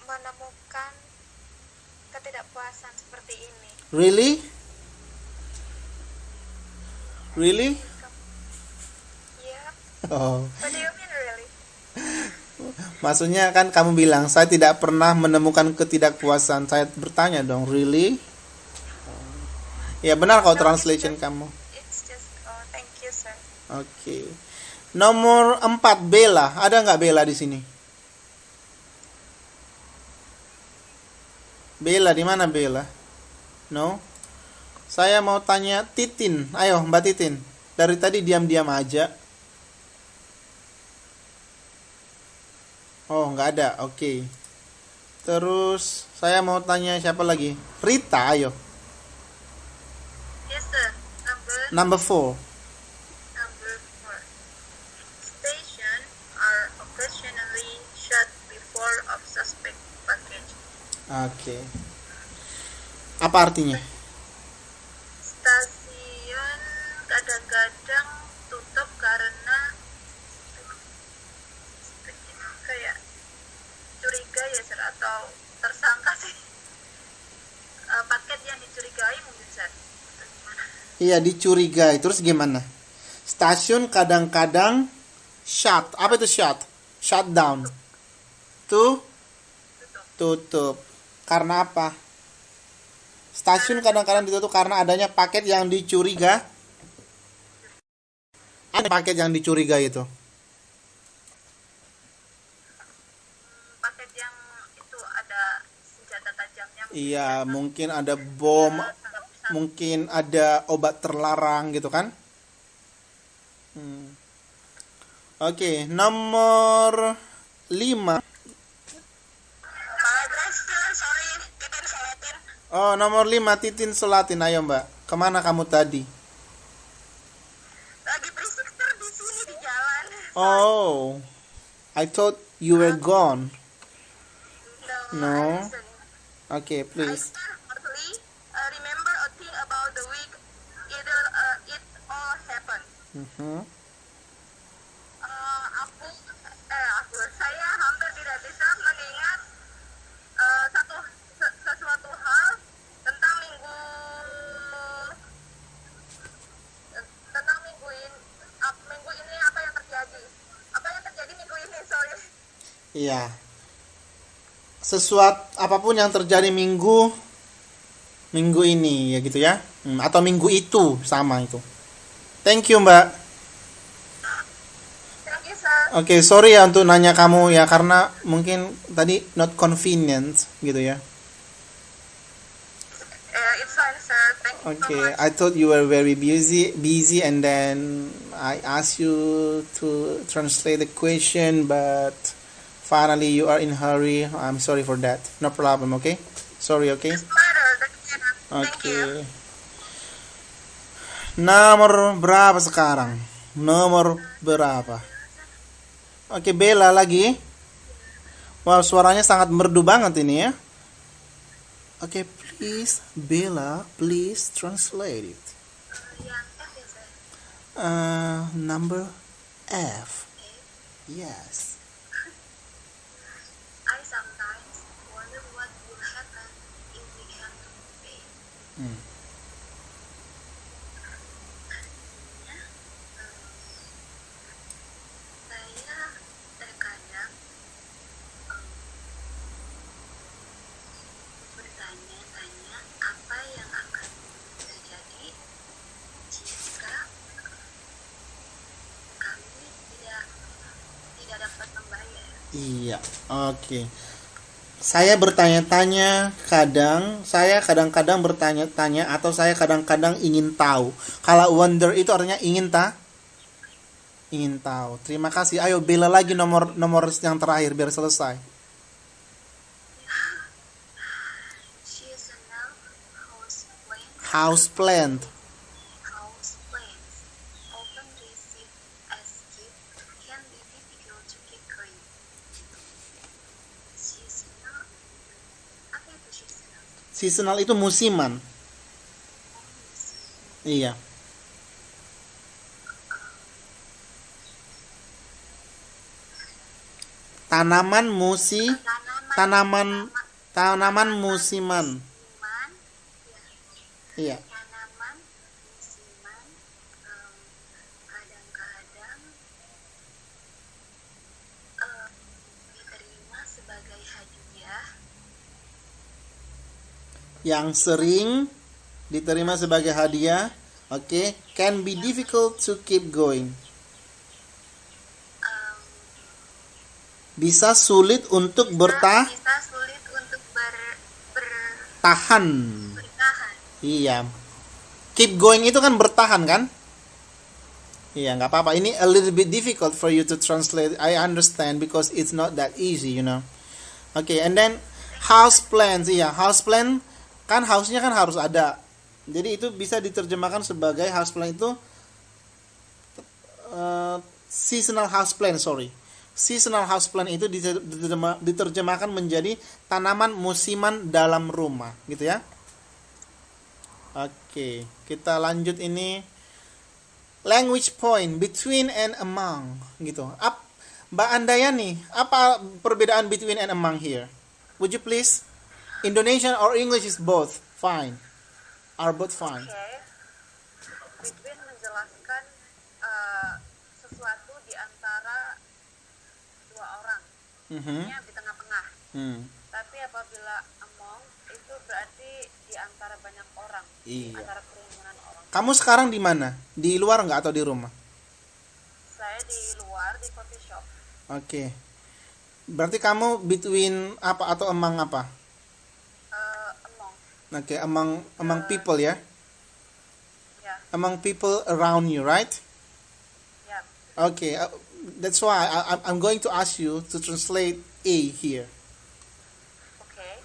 menemukan ketidakpuasan seperti ini. Really? Really? Yeah. Oh. What do you mean really? Maksudnya kan kamu bilang saya tidak pernah menemukan ketidakpuasan. Saya bertanya dong, really? Ya benar kok translation kamu. It's just thank you, sir. Oke. Nomor 4 Bella. Ada nggak Bella di sini? Bella di mana Bella? No. Saya mau tanya Titin. Ayo Mbak Titin. Dari tadi diam-diam aja. Oh nggak ada. Oke. Terus saya mau tanya siapa lagi? Rita. Ayo. Yes, sir. Number 4. Number 4. Station are occasionally shut before of suspect package. Oke. Apa artinya? Stasiun kadang-kadang tutup karena kayak curiga ya, sir, atau tersangka sih. Paket yang dicurigai mungkin, sir. Atau gimana? Iya, dicurigai. Terus gimana? Stasiun kadang-kadang shut. Apa itu shut? Shut down. Tutup. Karena apa? Stasiun kadang-kadang ditutup karena adanya paket yang dicurigai. Ada paket yang dicurigai itu. Paket yang itu ada si senjata tajamnya. Iya, mungkin ada bom, mungkin ada obat terlarang gitu kan. Oke, nomor 5. Sorry, Titin Salatin. Oh, nomor 5 Titin Solatin. Ayo Mbak, kemana kamu tadi? Lagi berisik di sini di jalan. Oh, I thought you were gone. No. Listen. Okay, I please. firstly remember a thing about the week. It all happened. Saya hampir tidak bisa mengingat sesuatu hal tentang minggu ini apa yang terjadi minggu ini, sorry. Iya. Sesuatu apapun yang terjadi minggu ini ya gitu ya. Atau minggu itu sama itu. Thank you, Mbak. Thank you, sir. Oke, sorry ya untuk nanya kamu ya karena mungkin tadi not convenient gitu ya. It's fine, sir. Thank you so Okay, much. I thought you were very busy and then I asked you to translate the question but finally you are in hurry. I'm sorry for that. No problem, okay? Sorry, okay? Thank you. Oke. Nomor berapa sekarang? Nomor berapa? Oke, Bella lagi. Wah, suaranya sangat merdu banget ini ya. Oke, please, Bella, please translate it. Yang F ya, sir. Number F. Yes. I sometimes wonder what will happen if we can't pay. Saya terkadang bertanya-tanya apa yang akan terjadi jika kami tidak dapat membayar. Iya, oke. Saya bertanya-tanya saya kadang-kadang bertanya-tanya atau saya kadang-kadang ingin tahu. Kalau wonder itu artinya ingin tahu. Terima kasih. Ayo Bella lagi nomor yang terakhir biar selesai. Seasonal houseplant. Houseplant. Houseplants, often received as gifts, can be difficult to keep going. Seasonal, apa itu seasonal? Seasonal itu musiman. Iya. Tanaman tanaman musiman. Iya. Tanaman musiman kadang-kadang diterima sebagai hadiah. Yang sering diterima sebagai hadiah, oke, can be difficult to keep going. Bisa sulit untuk Bisa sulit untuk bertahan. bertahan. Iya. Keep going itu kan bertahan kan? Iya, nggak apa-apa. Ini a little bit difficult for you to translate. I understand because it's not that easy, you know. Okay, and then house plants. Iya, house plant kan house-nya kan harus ada. Jadi itu bisa diterjemahkan sebagai house plant itu seasonal house plant, sorry. Seasonal house plant itu diterjemahkan menjadi tanaman musiman dalam rumah, gitu ya. Oke, kita lanjut ini. Language point between and among, gitu. Mbak Andayani, apa perbedaan between and among here? Would you please? Indonesian or English is both fine. Are both fine. Okay. Between menjelaskan sesuatu di antara dua orang, di tengah-tengah. Tapi apabila among itu berarti di antara banyak orang, Iya. antara kerumunan orang. Kamu sekarang di mana? Di luar nggak atau di rumah? Saya di luar di coffee shop. Oke. Berarti kamu between apa atau among apa? Okay, among people, yeah? Yeah, Among people around you, right? yeah. Okay, that's why I'm going to ask you to translate A here. Okay.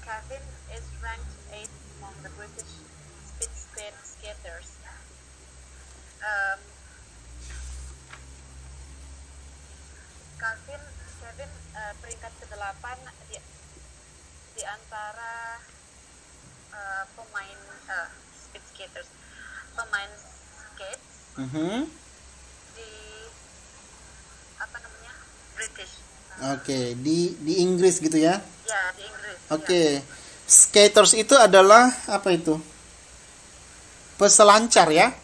Kevin is ranked 8th among the British speed skaters. Kevin peringkat ke-8 di antara pemain speed skaters, pemain skate Mhm. di apa namanya British. Oke, di Inggris gitu ya. Ya, di Inggris. Oke. Skaters itu adalah apa itu? Peselancar ya?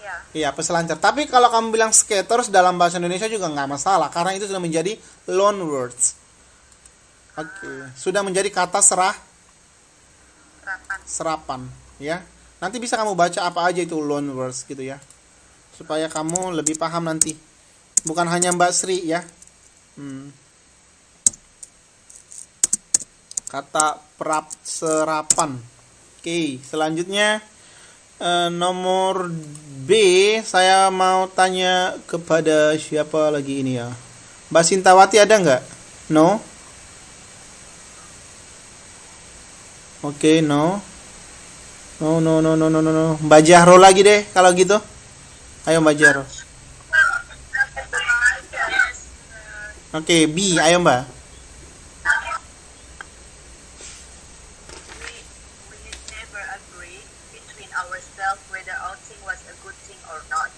Ya. Iya, peselancar. Tapi kalau kamu bilang skaters dalam bahasa Indonesia juga nggak masalah karena itu sudah menjadi loan words. Oke, sudah menjadi kata serapan, ya. Nanti bisa kamu baca apa aja itu loan words gitu ya. Supaya kamu lebih paham nanti. Bukan hanya Mbak Sri ya. Kata serapan. Oke, selanjutnya nomor B, saya mau tanya kepada siapa lagi ini ya? Mbak Sintawati ada nggak? No? Oke, no. No. Mbak Jahro lagi deh kalau gitu. Ayo Mbak Jahro. Oke, B, ayo Mbak. We never agree between ourselves whether outing was a good thing or not.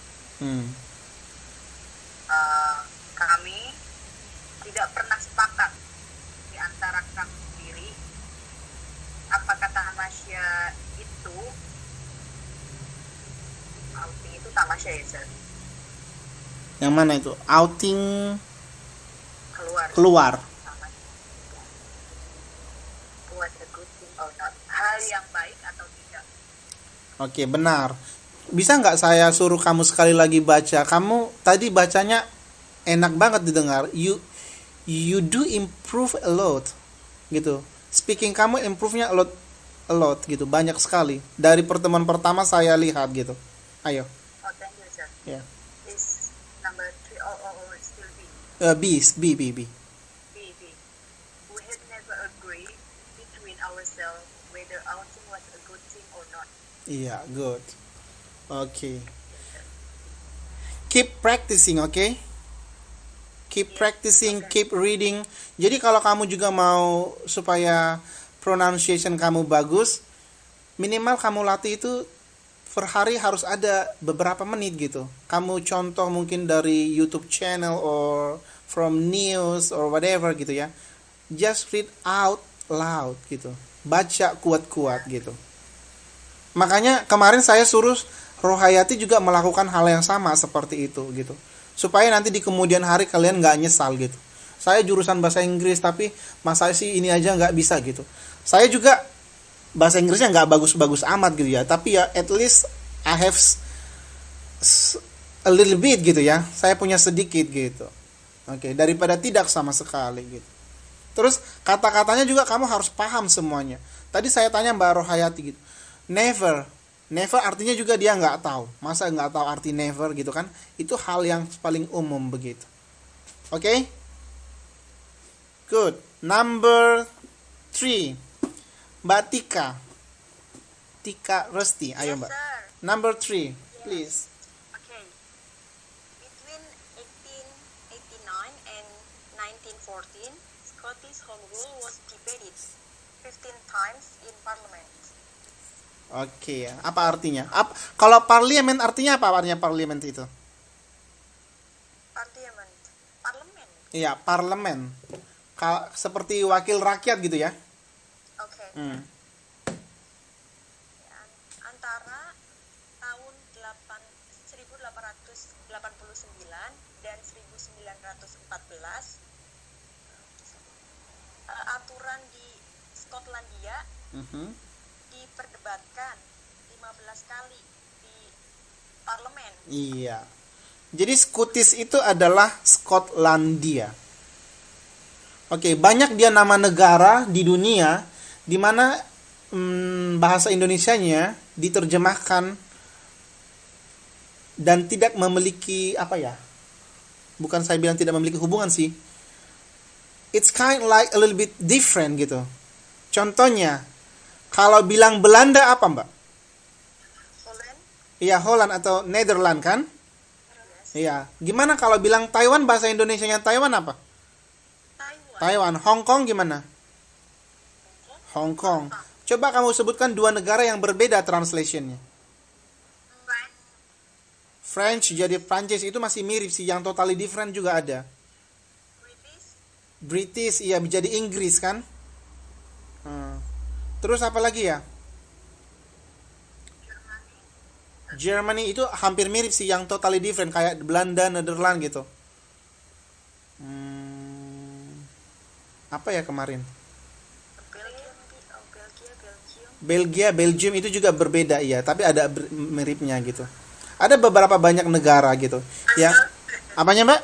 Kami tidak pernah sepakat di antara kami sendiri apakah tamasya itu outing itu tamasya ya sir? Yang mana itu? Outing keluar. Was a good thing or not? Hal yang baik atau tidak? Oke, benar. Bisa nggak saya suruh kamu sekali lagi baca? Kamu tadi bacanya enak banget didengar. You do improve a lot, gitu. Speaking kamu improve-nya a lot gitu, banyak sekali. Dari pertemuan pertama saya lihat gitu. Ayo. Oh, thank you sir. Ya. Is number 3 or still B? B. B. We had never agreed between ourselves whether outing was a good thing or not. Iya, good. Oke. Keep practicing, okay? Keep practicing, keep reading. Jadi kalau kamu juga mau supaya pronunciation kamu bagus, minimal kamu latih itu per hari harus ada beberapa menit gitu. Kamu contoh mungkin dari YouTube channel or from news or whatever gitu ya. Just read out loud gitu. Baca kuat-kuat gitu. Makanya kemarin saya suruh Rohayati juga melakukan hal yang sama seperti itu gitu. Supaya nanti di kemudian hari kalian nggak nyesal gitu. Saya jurusan bahasa Inggris tapi masa sih ini aja nggak bisa gitu. Saya juga bahasa Inggrisnya nggak bagus-bagus amat gitu ya. Tapi ya at least I have a little bit gitu ya. Saya punya sedikit gitu. Oke, daripada tidak sama sekali gitu. Terus kata-katanya juga kamu harus paham semuanya. Tadi saya tanya Mbak Rohayati gitu. Never artinya juga dia nggak tahu. Masa nggak tahu arti never gitu kan? Itu hal yang paling umum begitu. Oke? Good. Number 3. Mbak Tika. Tika Resti. Ayo Mbak. Sir. Number 3, please. Okay. Between 1889 and 1914, Scottish Home Rule was debated 15 times in Parliament. Oke, apa artinya? Kalau parlemen artinya apa artinya parlemen itu? Parlemen. Iya, parlemen. Seperti wakil rakyat gitu ya? Oke. Antara tahun 1889 dan 1914, aturan di Skotlandia diperdebatkan 15 kali di parlemen. Iya. Jadi Scottish itu adalah Skotlandia. Oke, banyak dia nama negara di dunia di mana bahasa Indonesianya diterjemahkan dan tidak memiliki apa ya? Bukan saya bilang tidak memiliki hubungan sih. It's kind like a little bit different gitu. Contohnya, kalau bilang Belanda apa, Mbak? Holland. Iya, Holland atau Netherlands kan? Iya. Gimana kalau bilang Taiwan, bahasa Indonesianya Taiwan apa? Taiwan. Taiwan. Hong Kong gimana? Hong Kong. Coba kamu sebutkan dua negara yang berbeda translationnya. French jadi Prancis itu masih mirip sih, yang totally different juga ada. British, iya menjadi Inggris kan? Terus apa lagi ya? Germany itu hampir mirip sih, yang totally different kayak Belanda, Netherlands gitu. Apa ya kemarin? Belgia, Belgium itu juga berbeda iya, tapi ada miripnya gitu. Ada beberapa banyak negara gitu. Ya. Apanya, Mbak?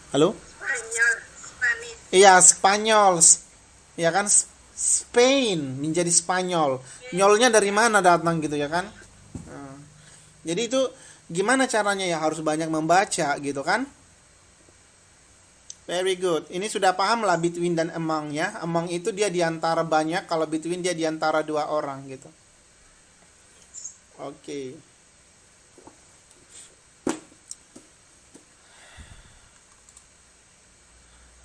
Halo? Spanyol, Spanish. Iya, Spanyol. Ya kan? Spain menjadi Spanyol. Nyolnya dari mana datang gitu ya kan? Jadi itu gimana caranya ya, harus banyak membaca gitu kan? Very good. Ini sudah paham lah between dan among ya. Among itu dia diantara banyak, kalau between dia diantara dua orang gitu. Oke.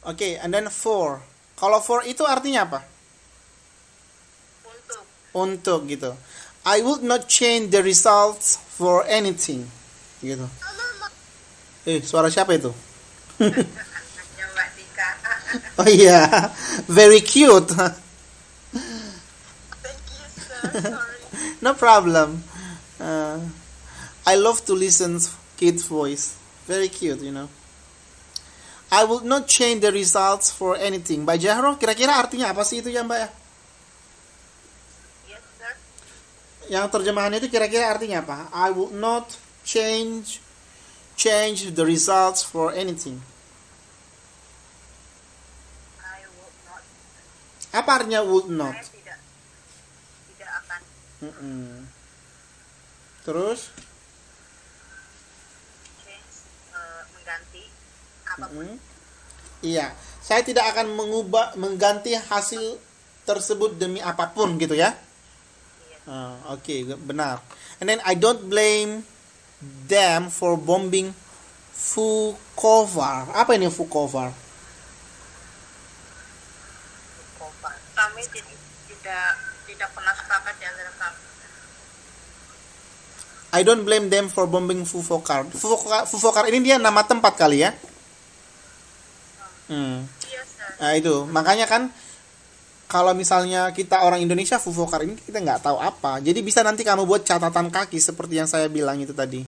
Oke, and then for. Kalau for itu artinya apa? Untuk gitu. I would not change the results for anything. Gitu. Suara siapa itu? Mbak Dika. Oh iya, very cute. Thank you, sir. Sorry. No problem. I love to listen kids' voice. Very cute, you know. I would not change the results for anything. Mbak Jahro, kira-kira artinya apa sih itu ya, Mbak ya? Yes, sir. Yang terjemahan itu kira-kira artinya apa? I would not change the results for anything. I would not. Apa artinya would not? Saya tidak akan Terus? change, mengganti apapun. Iya, saya tidak akan mengganti hasil tersebut demi apapun gitu ya. Oke, benar. And then I don't blame them for bombing Vukovar. Apa ini Vukovar? Kami tidak pernah sepakat di antara kami. I don't blame them for bombing Vukovar. Vukovar ini dia nama tempat kali ya? Yes, sir. Nah itu, makanya kan kalau misalnya kita orang Indonesia, Vukovar ini kita nggak tahu apa. Jadi bisa nanti kamu buat catatan kaki seperti yang saya bilang itu tadi.